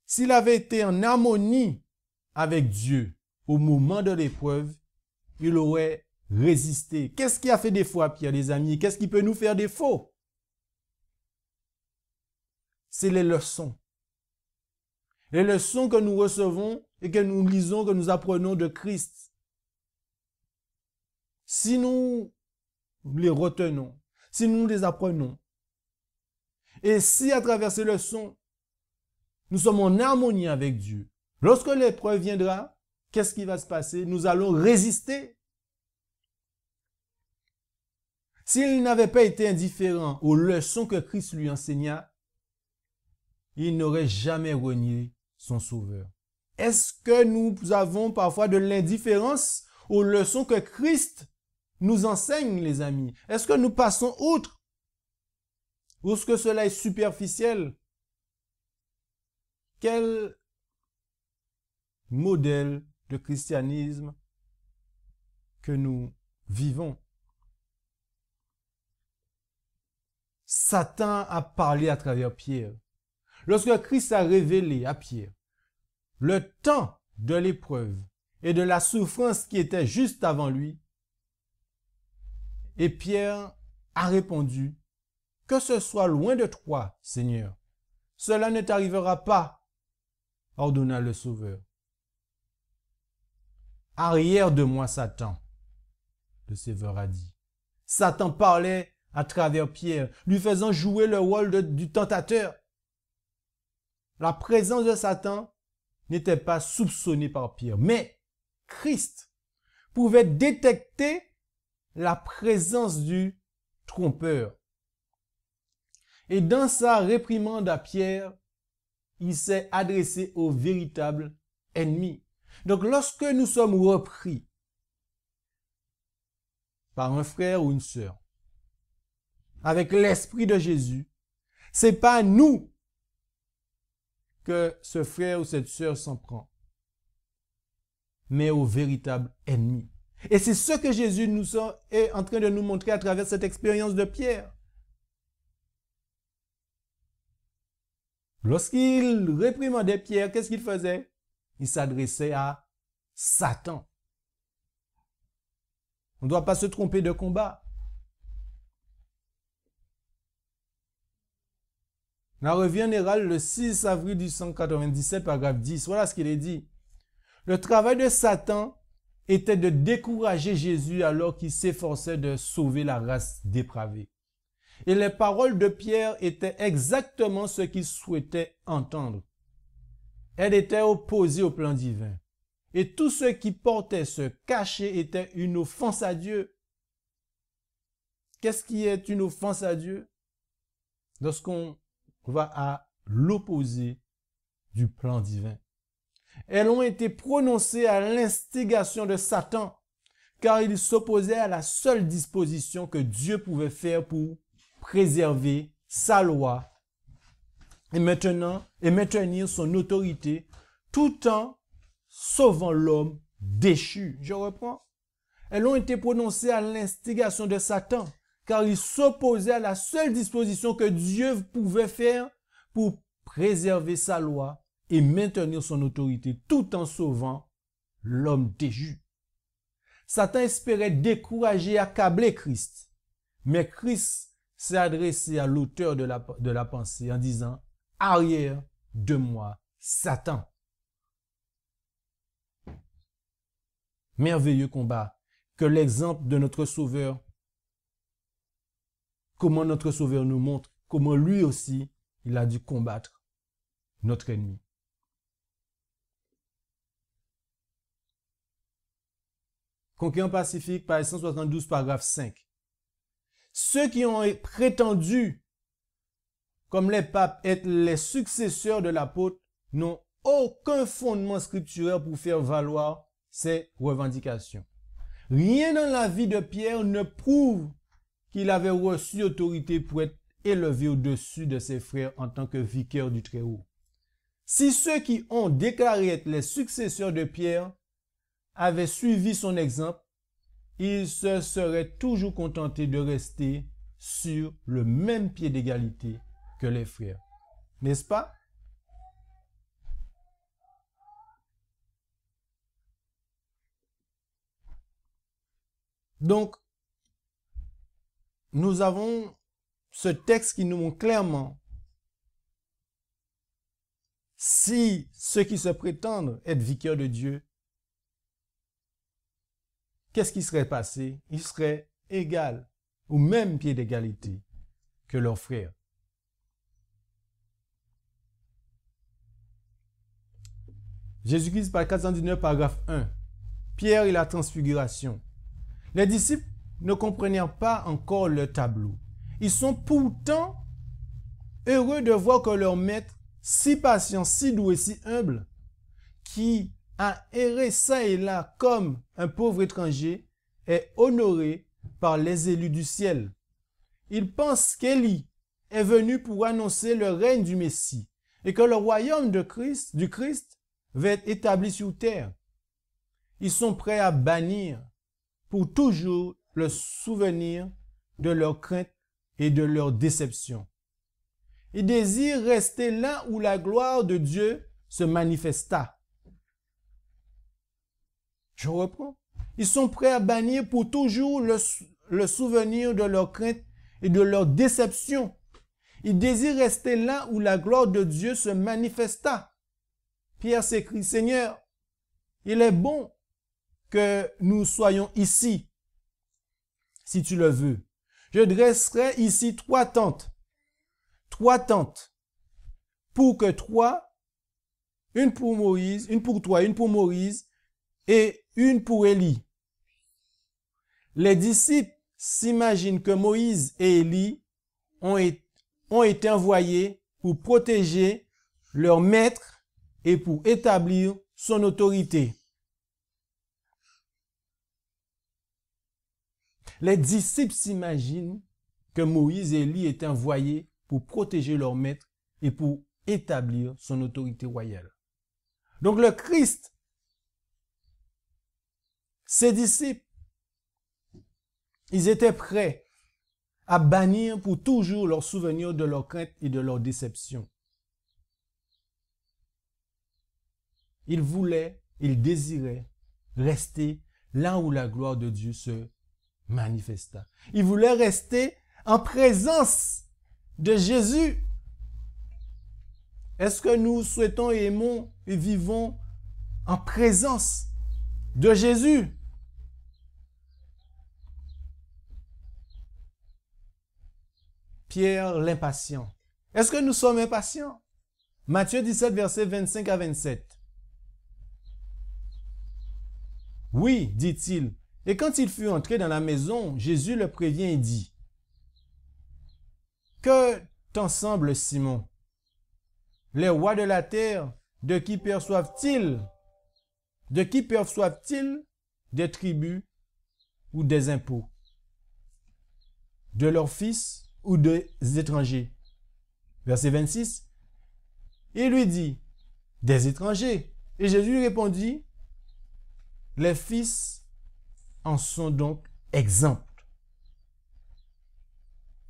s'il avait été en harmonie avec Dieu au moment de l'épreuve, il aurait résisté. Qu'est-ce qui a fait défaut à Pierre, les amis? Qu'est-ce qui peut nous faire défaut? C'est les leçons. Les leçons que nous recevons et que nous lisons, que nous apprenons de Christ. Si nous les retenons, si nous les apprenons, et si à travers ces leçons, nous sommes en harmonie avec Dieu, lorsque l'épreuve viendra, qu'est-ce qui va se passer? Nous allons résister. S'il n'avait pas été indifférent aux leçons que Christ lui enseigna, il n'aurait jamais renié son Sauveur. Est-ce que nous avons parfois de l'indifférence aux leçons que Christ nous enseigne, les amis? Est-ce que nous passons outre? Ou est-ce que cela est superficiel? Quel modèle de christianisme que nous vivons? Satan a parlé à travers Pierre. Lorsque Christ a révélé à Pierre le temps de l'épreuve et de la souffrance qui était juste avant lui, et Pierre a répondu, « Que ce soit loin de toi, Seigneur, cela ne t'arrivera pas, ordonna le Sauveur. Arrière de moi, Satan, le Sauveur a dit. Satan parlait à travers Pierre, lui faisant jouer le rôle du tentateur. La présence de Satan n'était pas soupçonnée par Pierre, mais Christ pouvait détecter la présence du trompeur. Et dans sa réprimande à Pierre, il s'est adressé au véritable ennemi. Donc lorsque nous sommes repris par un frère ou une sœur, avec l'Esprit de Jésus, c'est pas à nous que ce frère ou cette sœur s'en prend, mais au véritable ennemi. Et c'est ce que Jésus est en train de nous montrer à travers cette expérience de Pierre. Lorsqu'il réprimandait Pierre, qu'est-ce qu'il faisait? Il s'adressait à Satan. On ne doit pas se tromper de combat. La revue générale, le 6 avril 1897, paragraphe 10, voilà ce qu'il est dit. Le travail de Satan était de décourager Jésus alors qu'il s'efforçait de sauver la race dépravée. Et les paroles de Pierre étaient exactement ce qu'il souhaitait entendre. Elles étaient opposées au plan divin. Et tout ce qui portait ce cachet était une offense à Dieu. Qu'est-ce qui est une offense à Dieu? Lorsqu'on va à l'opposé du plan divin. Elles ont été prononcées à l'instigation de Satan, car il s'opposait à la seule disposition que Dieu pouvait faire pour préserver sa loi et maintenir son autorité tout en sauvant l'homme déchu. Je reprends. Elles ont été prononcées à l'instigation de Satan, car il s'opposait à la seule disposition que Dieu pouvait faire pour préserver sa loi et maintenir son autorité tout en sauvant l'homme déchu. Satan espérait décourager et accabler Christ, mais Christ s'est adressé à l'auteur de la pensée en disant « Arrière de moi, Satan ». Merveilleux combat que l'exemple de notre Sauveur, comment notre Sauveur nous montre, comment lui aussi, il a dû combattre notre ennemi. Conquérant Pacifique, page 172, paragraphe 5. Ceux qui ont prétendu comme les papes, être les successeurs de l'apôtre, n'ont aucun fondement scripturaire pour faire valoir ces revendications. Rien dans la vie de Pierre ne prouve qu'il avait reçu autorité pour être élevé au-dessus de ses frères en tant que vicaire du Très-Haut. Si ceux qui ont déclaré être les successeurs de Pierre avaient suivi son exemple, ils se seraient toujours contentés de rester sur le même pied d'égalité que les frères. N'est-ce pas? Donc, nous avons ce texte qui nous montre clairement si ceux qui se prétendent être vicaires de Dieu, qu'est-ce qui serait passé? Ils seraient égaux, au même pied d'égalité que leurs frères. Jésus-Christ, par 419, paragraphe 1. Pierre et la transfiguration. Les disciples ne comprenaient pas encore le tableau. Ils sont pourtant heureux de voir que leur maître, si patient, si doux et si humble, qui a erré çà et là comme un pauvre étranger, est honoré par les élus du ciel. Ils pensent qu'Élie est venu pour annoncer le règne du Messie et que le royaume du Christ va être établi sur terre. Ils sont prêts à bannir pour toujours le souvenir de leur crainte et de leur déception. Ils désirent rester là où la gloire de Dieu se manifesta. Je reprends. Ils sont prêts à bannir pour toujours le souvenir de leur crainte et de leur déception. Ils désirent rester là où la gloire de Dieu se manifesta. Pierre s'écrie, Seigneur, il est bon que nous soyons ici, si tu le veux. Je dresserai ici 3 tentes. 3 tentes. Pour que 3, une pour Moïse, une pour toi, une pour Moïse et une pour Élie. Les disciples s'imaginent que Moïse et Élie ont été envoyés pour protéger leur maître et pour établir son autorité. Les disciples s'imaginent que Moïse et Élie étaient envoyés pour protéger leur maître et pour établir son autorité royale. Donc le Christ, ses disciples, ils étaient prêts à bannir pour toujours leur souvenir de leur crainte et de leur déception. Ils voulaient, ils désiraient rester là où la gloire de Dieu se manifesta. Ils voulaient rester en présence de Jésus. Est-ce que nous souhaitons et aimons et vivons en présence de Jésus? Pierre l'impatient. Est-ce que nous sommes impatients? Matthieu 17, versets 25 à 27. Oui, dit-il. Et quand il fut entré dans la maison, Jésus le prévient et dit, « Que t'en semble, Simon? Les rois de la terre, de qui perçoivent-ils des tributs ou des impôts? De leurs fils ou des étrangers? » Verset 26. Il lui dit, « Des étrangers. » Et Jésus lui répondit, « Les fils en sont donc exempts. »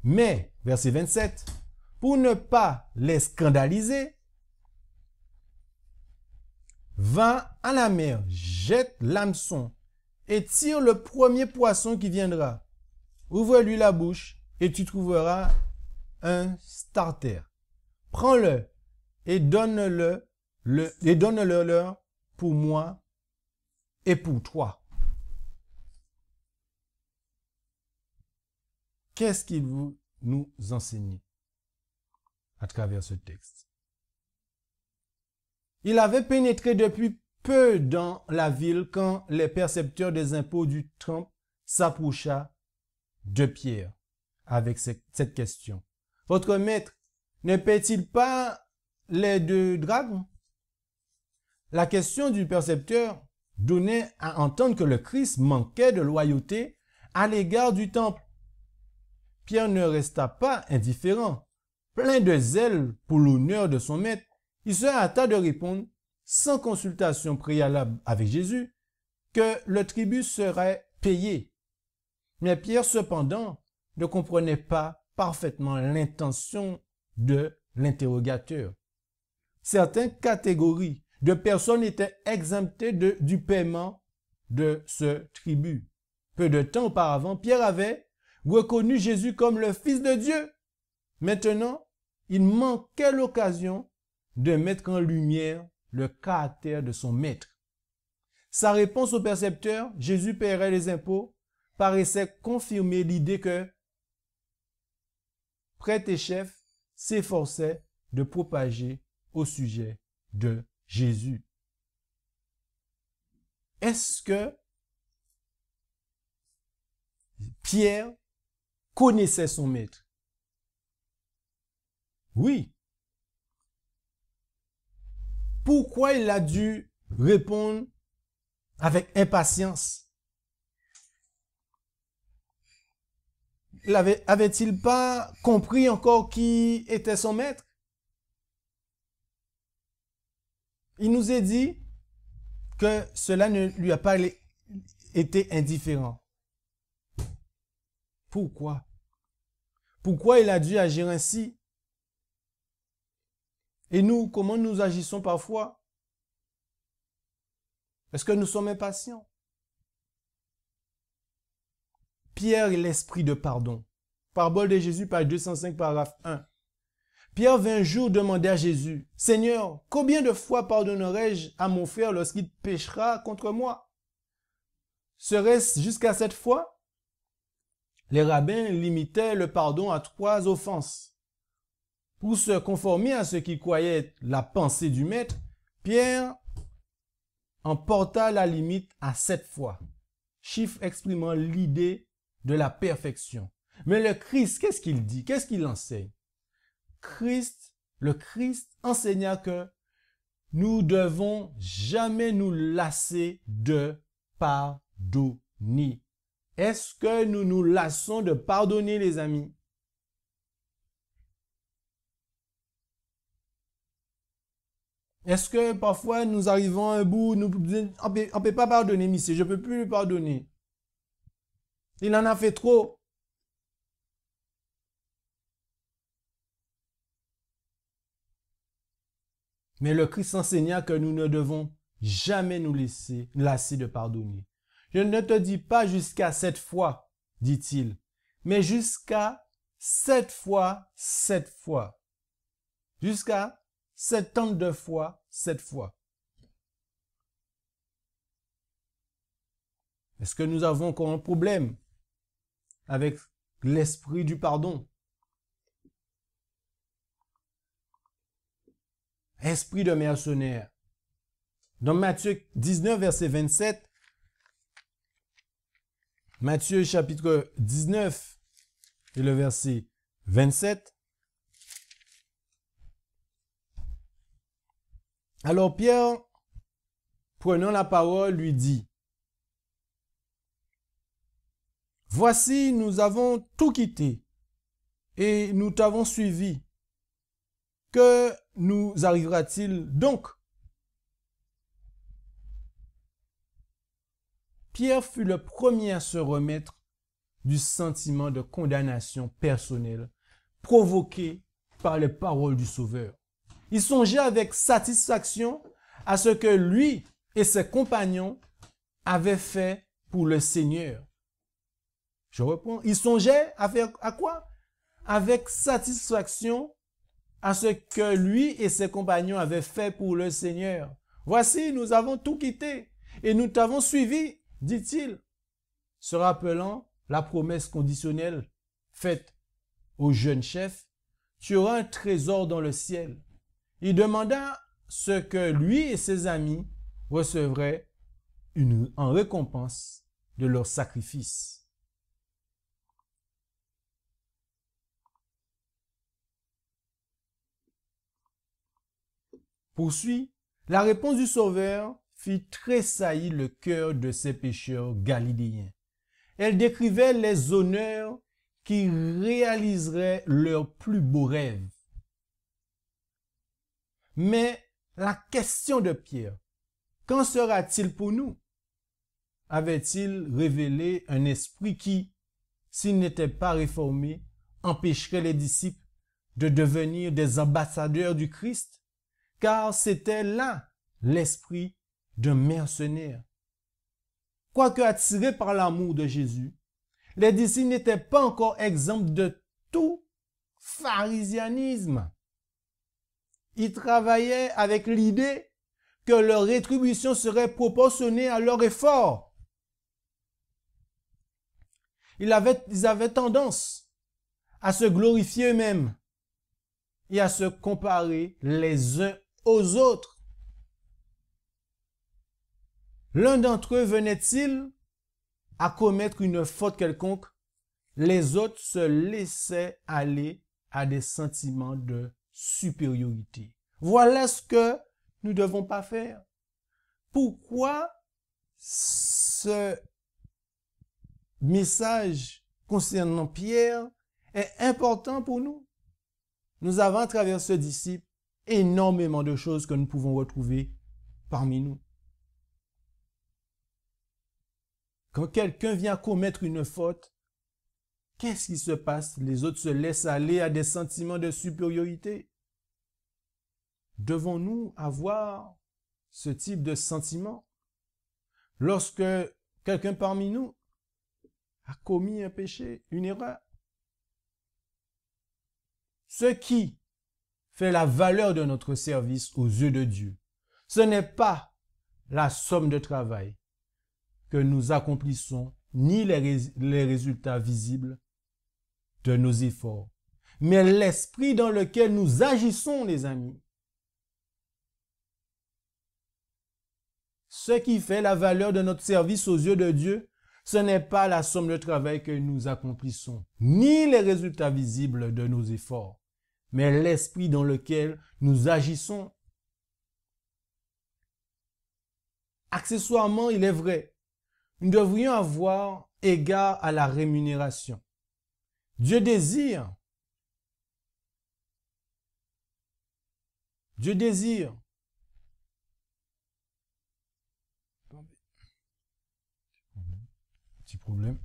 Mais, verset 27, pour ne pas les scandaliser, va à la mer, jette l'hameçon et tire le premier poisson qui viendra. Ouvre-lui la bouche et tu trouveras un starter. Prends-le et donne-le leur pour moi et pour toi. Qu'est-ce qu'il veut nous enseigner à travers ce texte? Il avait pénétré depuis peu dans la ville quand les percepteurs des impôts du temple s'approcha de Pierre avec cette question. « Votre maître ne paie-t-il pas les 2 drachmes? La question du percepteur donnait à entendre que le Christ manquait de loyauté à l'égard du temple. Pierre ne resta pas indifférent. Plein de zèle pour l'honneur de son maître, il se hâta de répondre, sans consultation préalable avec Jésus, que le tribut serait payé. Mais Pierre, cependant, ne comprenait pas parfaitement l'intention de l'interrogateur. Certaines catégories de personnes étaient exemptées du paiement de ce tribut. Peu de temps auparavant, Pierre avait reconnu Jésus comme le Fils de Dieu. Maintenant, il manquait l'occasion de mettre en lumière le caractère de son maître. Sa réponse au percepteur, Jésus paierait les impôts, paraissait confirmer l'idée que prêtres et chefs s'efforçaient de propager au sujet de Jésus. Est-ce que Pierre connaissait son maître? Oui. Pourquoi il a dû répondre avec impatience? Avait-il pas compris encore qui était son maître? Il nous est dit que cela ne lui a pas été indifférent. Pourquoi? Pourquoi il a dû agir ainsi? Et nous, comment nous agissons parfois? Est-ce que nous sommes impatients? Pierre et l'esprit de pardon. Parabole de Jésus, page 205, paragraphe 1. Pierre vint un jour demander à Jésus, « Seigneur, combien de fois pardonnerai-je à mon frère lorsqu'il péchera contre moi? Serait-ce jusqu'à 7 fois? » Les rabbins limitaient le pardon à 3 offenses. Pour se conformer à ce qu'il croyait être la pensée du maître, Pierre en porta la limite à 7 fois, chiffre exprimant l'idée de la perfection. Mais le Christ, qu'est-ce qu'il dit? Qu'est-ce qu'il enseigne? Le Christ enseigna que nous devons jamais nous lasser de pardonner. Est-ce que nous nous lassons de pardonner, les amis? Est-ce que parfois nous arrivons à un bout, on ne peut pas pardonner, monsieur, je ne peux plus lui pardonner. Il en a fait trop. Mais le Christ enseigna que nous ne devons jamais nous lasser de pardonner. Je ne te dis pas jusqu'à 7 fois, dit-il, mais jusqu'à 7 fois, 7 fois. Jusqu'à 72 fois, 7 fois. Est-ce que nous avons encore un problème avec l'esprit du pardon? Esprit de mercenaire. Dans Matthieu 19, verset 27, Matthieu chapitre 19 et le verset 27. Alors Pierre, prenant la parole, lui dit, « Voici, nous avons tout quitté et nous t'avons suivi. Que nous arrivera-t-il donc? » Pierre fut le premier à se remettre du sentiment de condamnation personnelle provoqué par les paroles du Sauveur. Il songeait avec satisfaction à ce que lui et ses compagnons avaient fait pour le Seigneur. Je reprends. Il songeait à faire à quoi? Avec satisfaction à ce que lui et ses compagnons avaient fait pour le Seigneur. Voici, nous avons tout quitté et nous t'avons suivi, dit-il, se rappelant la promesse conditionnelle faite au jeune chef, tu auras un trésor dans le ciel. Il demanda ce que lui et ses amis recevraient en récompense de leur sacrifice. poursuit, la réponse du Sauveur fit tressaillir le cœur de ces pécheurs galiléens. Elle décrivait les honneurs qui réaliseraient leurs plus beaux rêves. Mais la question de Pierre, qu'en sera-t-il pour nous? Avait-il révélé un esprit qui, s'il n'était pas réformé, empêcherait les disciples de devenir des ambassadeurs du Christ? Car c'était là l'esprit d'un mercenaire. Quoique attirés par l'amour de Jésus, les disciples n'étaient pas encore exempts de tout pharisianisme. Ils travaillaient avec l'idée que leur rétribution serait proportionnée à leur effort. Ils avaient tendance à se glorifier eux-mêmes et à se comparer les uns aux autres. L'un d'entre eux venait-il à commettre une faute quelconque, les autres se laissaient aller à des sentiments de supériorité. Voilà ce que nous ne devons pas faire. Pourquoi ce message concernant Pierre est important pour nous? Nous avons à travers ce disciple énormément de choses que nous pouvons retrouver parmi nous. Quand quelqu'un vient commettre une faute, qu'est-ce qui se passe? Les autres se laissent aller à des sentiments de supériorité. Devons-nous avoir ce type de sentiment lorsque quelqu'un parmi nous a commis un péché, une erreur? Ce qui fait la valeur de notre service aux yeux de Dieu, ce n'est pas la somme de travail que nous accomplissons, ni les résultats visibles de nos efforts, mais l'esprit dans lequel nous agissons, les amis. Ce qui fait la valeur de notre service aux yeux de Dieu, ce n'est pas la somme de travail que nous accomplissons, ni les résultats visibles de nos efforts, mais l'esprit dans lequel nous agissons. Accessoirement, il est vrai, nous devrions avoir égard à la rémunération. Dieu désire petit problème.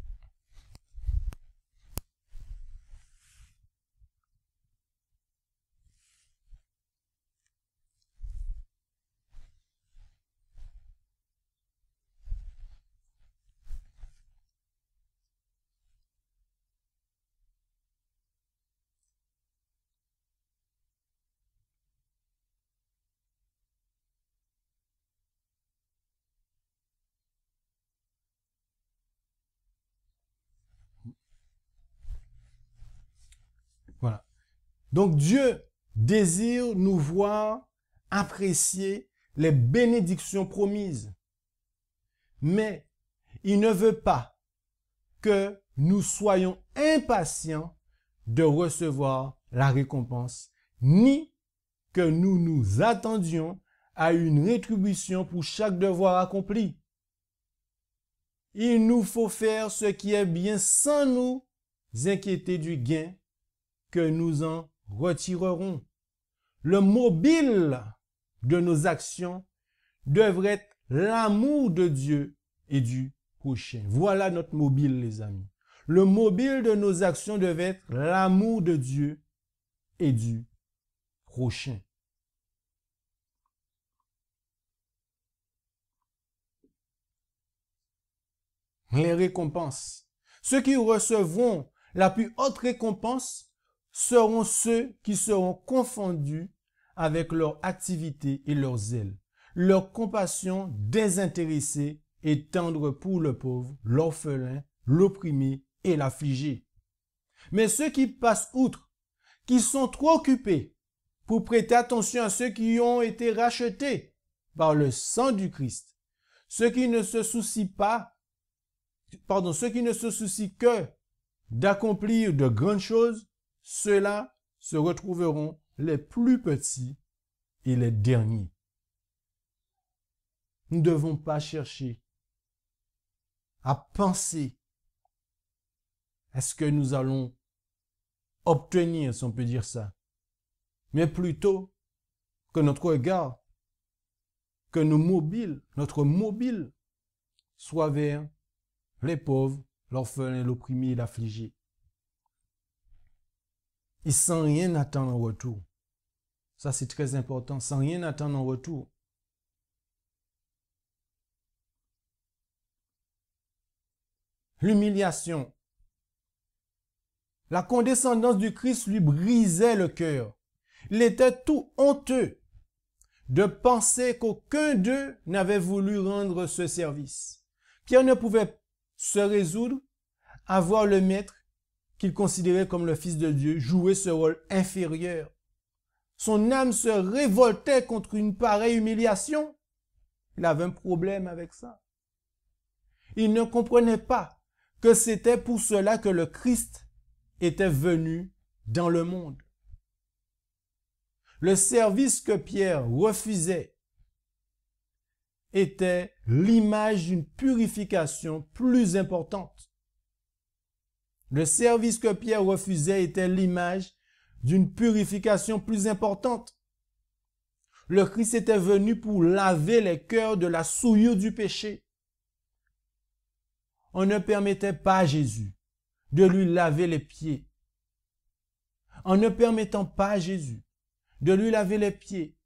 Voilà. Donc Dieu désire nous voir apprécier les bénédictions promises. Mais il ne veut pas que nous soyons impatients de recevoir la récompense, ni que nous nous attendions à une rétribution pour chaque devoir accompli. Il nous faut faire ce qui est bien sans nous inquiéter du gain que nous en retirerons. Le mobile de nos actions devrait être l'amour de Dieu et du prochain. Voilà notre mobile, les amis. Le mobile de nos actions devait être l'amour de Dieu et du prochain. Les récompenses. Ceux qui recevront la plus haute récompense seront ceux qui seront confondus avec leur activité et leur zèle, leur compassion désintéressée et tendre pour le pauvre, l'orphelin, l'opprimé et l'affligé. Mais ceux qui passent outre, qui sont trop occupés pour prêter attention à ceux qui ont été rachetés par le sang du Christ, ceux qui ne se soucient que d'accomplir de grandes choses, ceux-là se retrouveront les plus petits et les derniers. Nous ne devons pas chercher à penser est-ce que nous allons obtenir, si on peut dire ça, mais plutôt que notre regard, que notre mobile soit vers les pauvres, l'orphelin, l'opprimé et l'affligé. Et sans rien attendre en retour. Ça, c'est très important, sans rien attendre en retour. L'humiliation. La condescendance du Christ lui brisait le cœur. Il était tout honteux de penser qu'aucun d'eux n'avait voulu rendre ce service. Pierre ne pouvait se résoudre à voir le maître qu'il considérait comme le Fils de Dieu jouer ce rôle inférieur. Son âme se révoltait contre une pareille humiliation. Il avait un problème avec ça. Il ne comprenait pas que c'était pour cela que le Christ était venu dans le monde. Le service que Pierre refusait était l'image d'une purification plus importante. Le service que Pierre refusait était l'image d'une purification plus importante. Le Christ était venu pour laver les cœurs de la souillure du péché. On ne permettait pas à Jésus de lui laver les pieds. En ne permettant pas à Jésus de lui laver les pieds,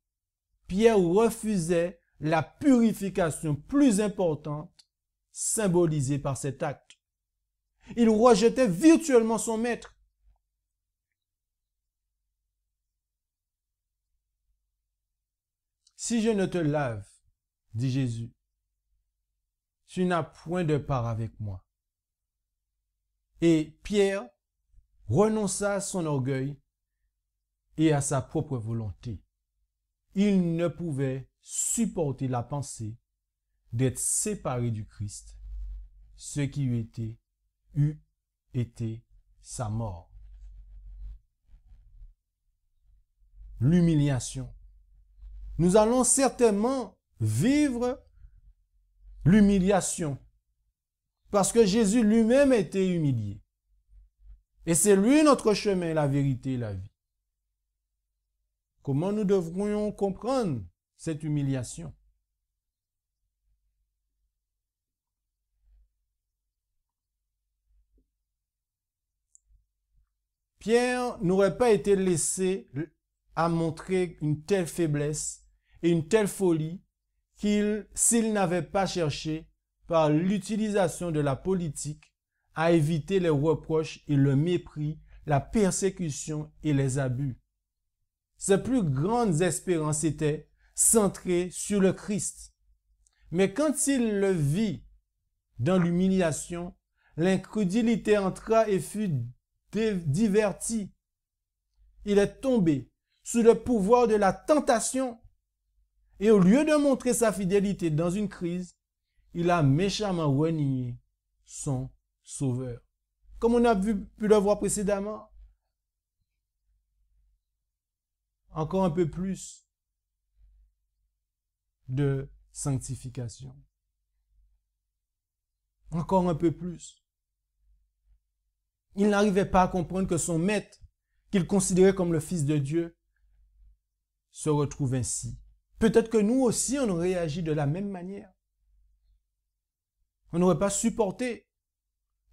Pierre refusait la purification plus importante symbolisée par cet acte. Il rejetait virtuellement son maître. Si je ne te lave, dit Jésus, tu n'as point de part avec moi. Et Pierre renonça à son orgueil et à sa propre volonté. Il ne pouvait supporter la pensée d'être séparé du Christ, ce qui eût été sa mort. L'humiliation. Nous allons certainement vivre l'humiliation parce que Jésus lui-même a été humilié. Et c'est lui notre chemin, la vérité et la vie. Comment nous devrions comprendre cette humiliation? Pierre n'aurait pas été laissé à montrer une telle faiblesse et une telle folie s'il n'avait pas cherché, par l'utilisation de la politique, à éviter les reproches et le mépris, la persécution et les abus. Ses plus grandes espérances étaient centrées sur le Christ. Mais quand il le vit dans l'humiliation, l'incrédulité entra et fut divertie. Il est tombé sous le pouvoir de la tentation. Et au lieu de montrer sa fidélité dans une crise, il a méchamment renié son Sauveur. Comme on a pu le voir précédemment, encore un peu plus de sanctification. Encore un peu plus. Il n'arrivait pas à comprendre que son maître, qu'il considérait comme le Fils de Dieu, se retrouve ainsi. Peut-être que nous aussi, on aurait agi de la même manière. On n'aurait pas supporté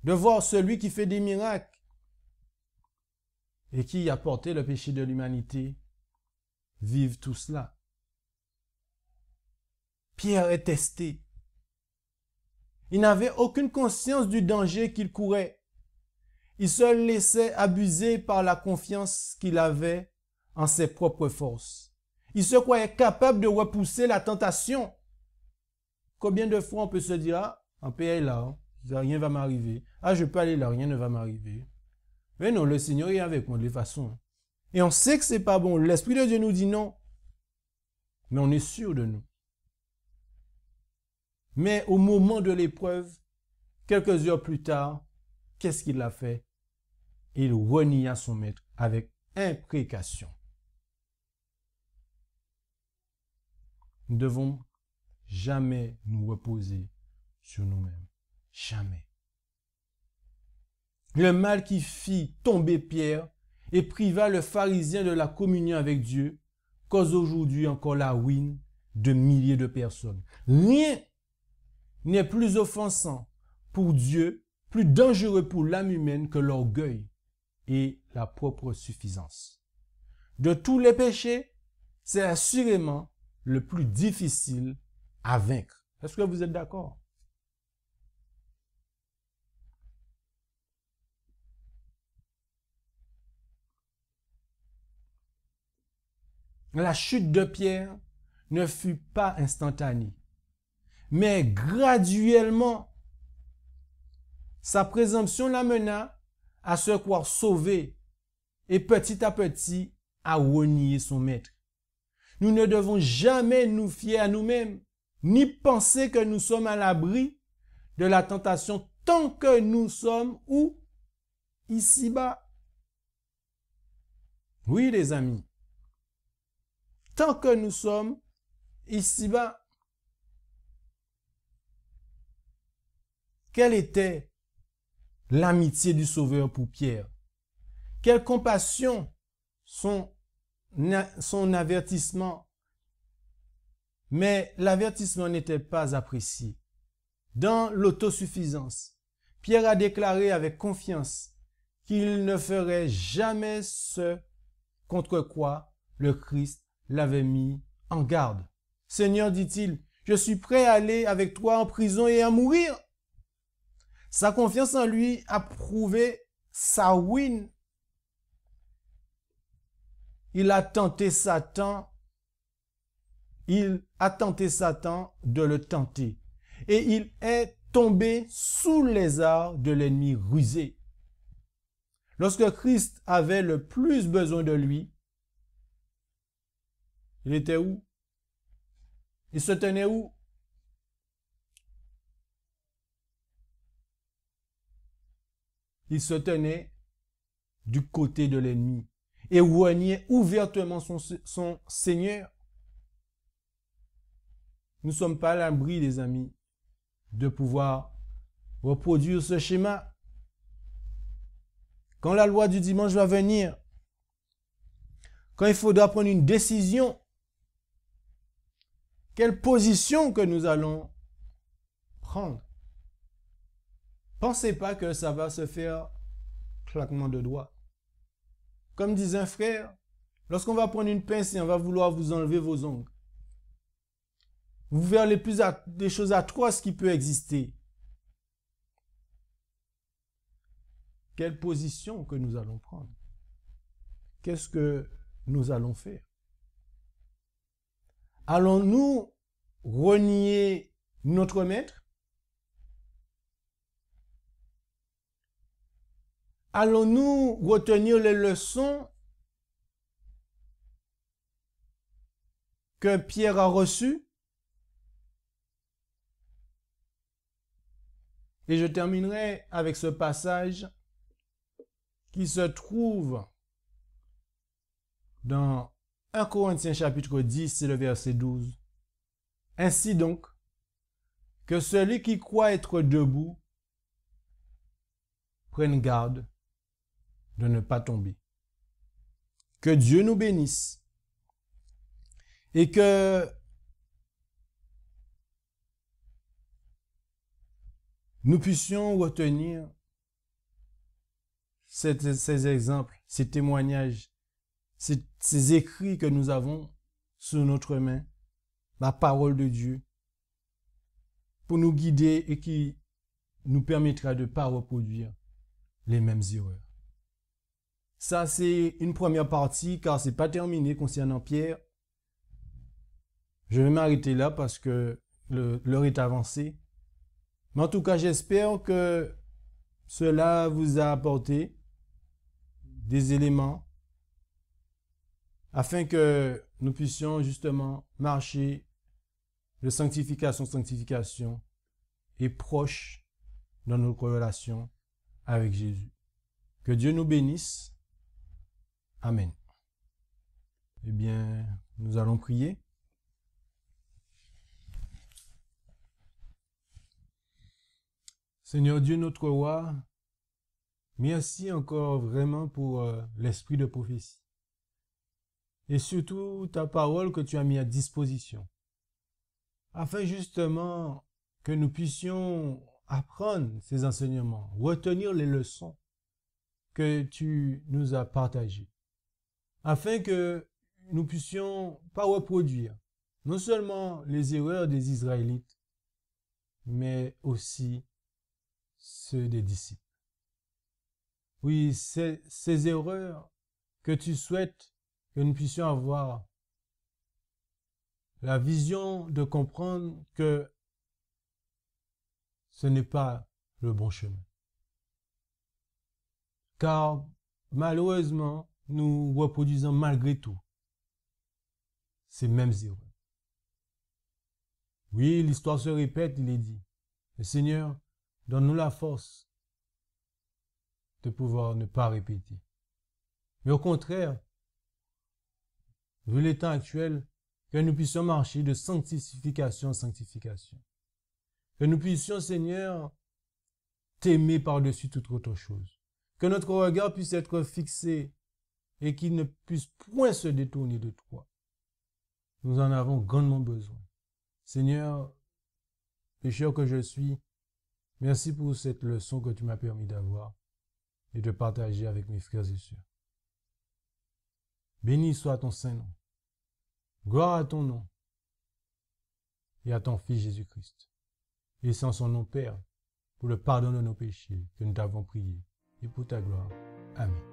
de voir celui qui fait des miracles et qui a porté le péché de l'humanité vivre tout cela. Pierre est testé. Il n'avait aucune conscience du danger qu'il courait. Il se laissait abuser par la confiance qu'il avait en ses propres forces. Il se croyait capable de repousser la tentation. Combien de fois on peut se dire, ah, on peut aller là, rien ne va m'arriver. Ah, je peux aller là, rien ne va m'arriver. Mais non, le Seigneur est avec moi de toute façon. Et on sait que c'est pas bon. L'Esprit de Dieu nous dit non. Mais on est sûr de nous. Mais au moment de l'épreuve, quelques heures plus tard, qu'est-ce qu'il a fait? Il renia son maître avec imprécation. nous devons jamais nous reposer sur nous-mêmes. Jamais. Le mal qui fit tomber Pierre et priva le pharisien de la communion avec Dieu cause aujourd'hui encore la ruine de milliers de personnes. Rien n'est plus offensant pour Dieu, plus dangereux pour l'âme humaine que l'orgueil et la propre suffisance. De tous les péchés, c'est assurément le plus difficile à vaincre. Est-ce que vous êtes d'accord? La chute de Pierre ne fut pas instantanée, mais graduellement, sa présomption l'amena à se croire sauvé et petit à petit à renier son maître. Nous ne devons jamais nous fier à nous-mêmes, ni penser que nous sommes à l'abri de la tentation tant que nous sommes où? Ici-bas. Oui, les amis. Tant que nous sommes ici-bas. Quelle était l'amitié du Sauveur pour Pierre? Quelle compassion son avertissement? Mais l'avertissement n'était pas apprécié. Dans l'autosuffisance, Pierre a déclaré avec confiance qu'il ne ferait jamais ce contre quoi le Christ l'avait mis en garde. Seigneur, dit-il, je suis prêt à aller avec toi en prison et à mourir. Sa confiance en lui a prouvé sa ruine. Il a tenté Satan de le tenter. Et il est tombé sous les arts de l'ennemi rusé. Lorsque Christ avait le plus besoin de lui, il était où? Il se tenait où? Il se tenait du côté de l'ennemi et reniait ouvertement son Seigneur. Nous ne sommes pas à l'abri, les amis, de pouvoir reproduire ce schéma. Quand la loi du dimanche va venir, quand il faudra prendre une décision, quelle position que nous allons prendre? Pensez pas que ça va se faire claquement de doigts. Comme disait un frère, lorsqu'on va prendre une pince et on va vouloir vous enlever vos ongles, vous verrez des choses atroces qui peuvent exister. Quelle position que nous allons prendre? Qu'est-ce que nous allons faire? Allons-nous renier notre maître? Allons-nous retenir les leçons que Pierre a reçues? Et je terminerai avec ce passage qui se trouve dans 1 Corinthiens chapitre 10, c'est le verset 12. Ainsi donc, que celui qui croit être debout prenne garde de ne pas tomber. Que Dieu nous bénisse et que nous puissions retenir ces exemples, ces témoignages, ces écrits que nous avons sur notre main, la parole de Dieu, pour nous guider et qui nous permettra de ne pas reproduire les mêmes erreurs. Ça, c'est une première partie, car ce n'est pas terminé concernant Pierre. Je vais m'arrêter là parce que l'heure est avancée. Mais en tout cas, j'espère que cela vous a apporté des éléments afin que nous puissions justement marcher de sanctification en sanctification et proche dans notre relation avec Jésus. Que Dieu nous bénisse. Amen. Eh bien, nous allons prier. Seigneur Dieu, notre roi, merci encore vraiment pour l'esprit de prophétie. Et surtout ta parole que tu as mis à disposition. Afin justement que nous puissions apprendre ces enseignements, retenir les leçons que tu nous as partagées. Afin que nous puissions pas reproduire non seulement les erreurs des Israélites, mais aussi ceux des disciples. Oui, ces erreurs que tu souhaites que nous puissions avoir la vision de comprendre que ce n'est pas le bon chemin. Car malheureusement, nous reproduisons malgré tout ces mêmes erreurs. Oui, l'histoire se répète, il est dit. Le Seigneur, donne-nous la force de pouvoir ne pas répéter. Mais au contraire, vu les temps actuels, que nous puissions marcher de sanctification en sanctification. Que nous puissions, Seigneur, t'aimer par-dessus toute autre chose. Que notre regard puisse être fixé et qu'il ne puisse point se détourner de toi. Nous en avons grandement besoin. Seigneur, pécheur que je suis, merci pour cette leçon que tu m'as permis d'avoir et de partager avec mes frères et sœurs. Béni soit ton Saint-Nom. Gloire à ton nom et à ton Fils Jésus-Christ. Et c'est en son nom, Père, pour le pardon de nos péchés que nous t'avons prié et pour ta gloire. Amen.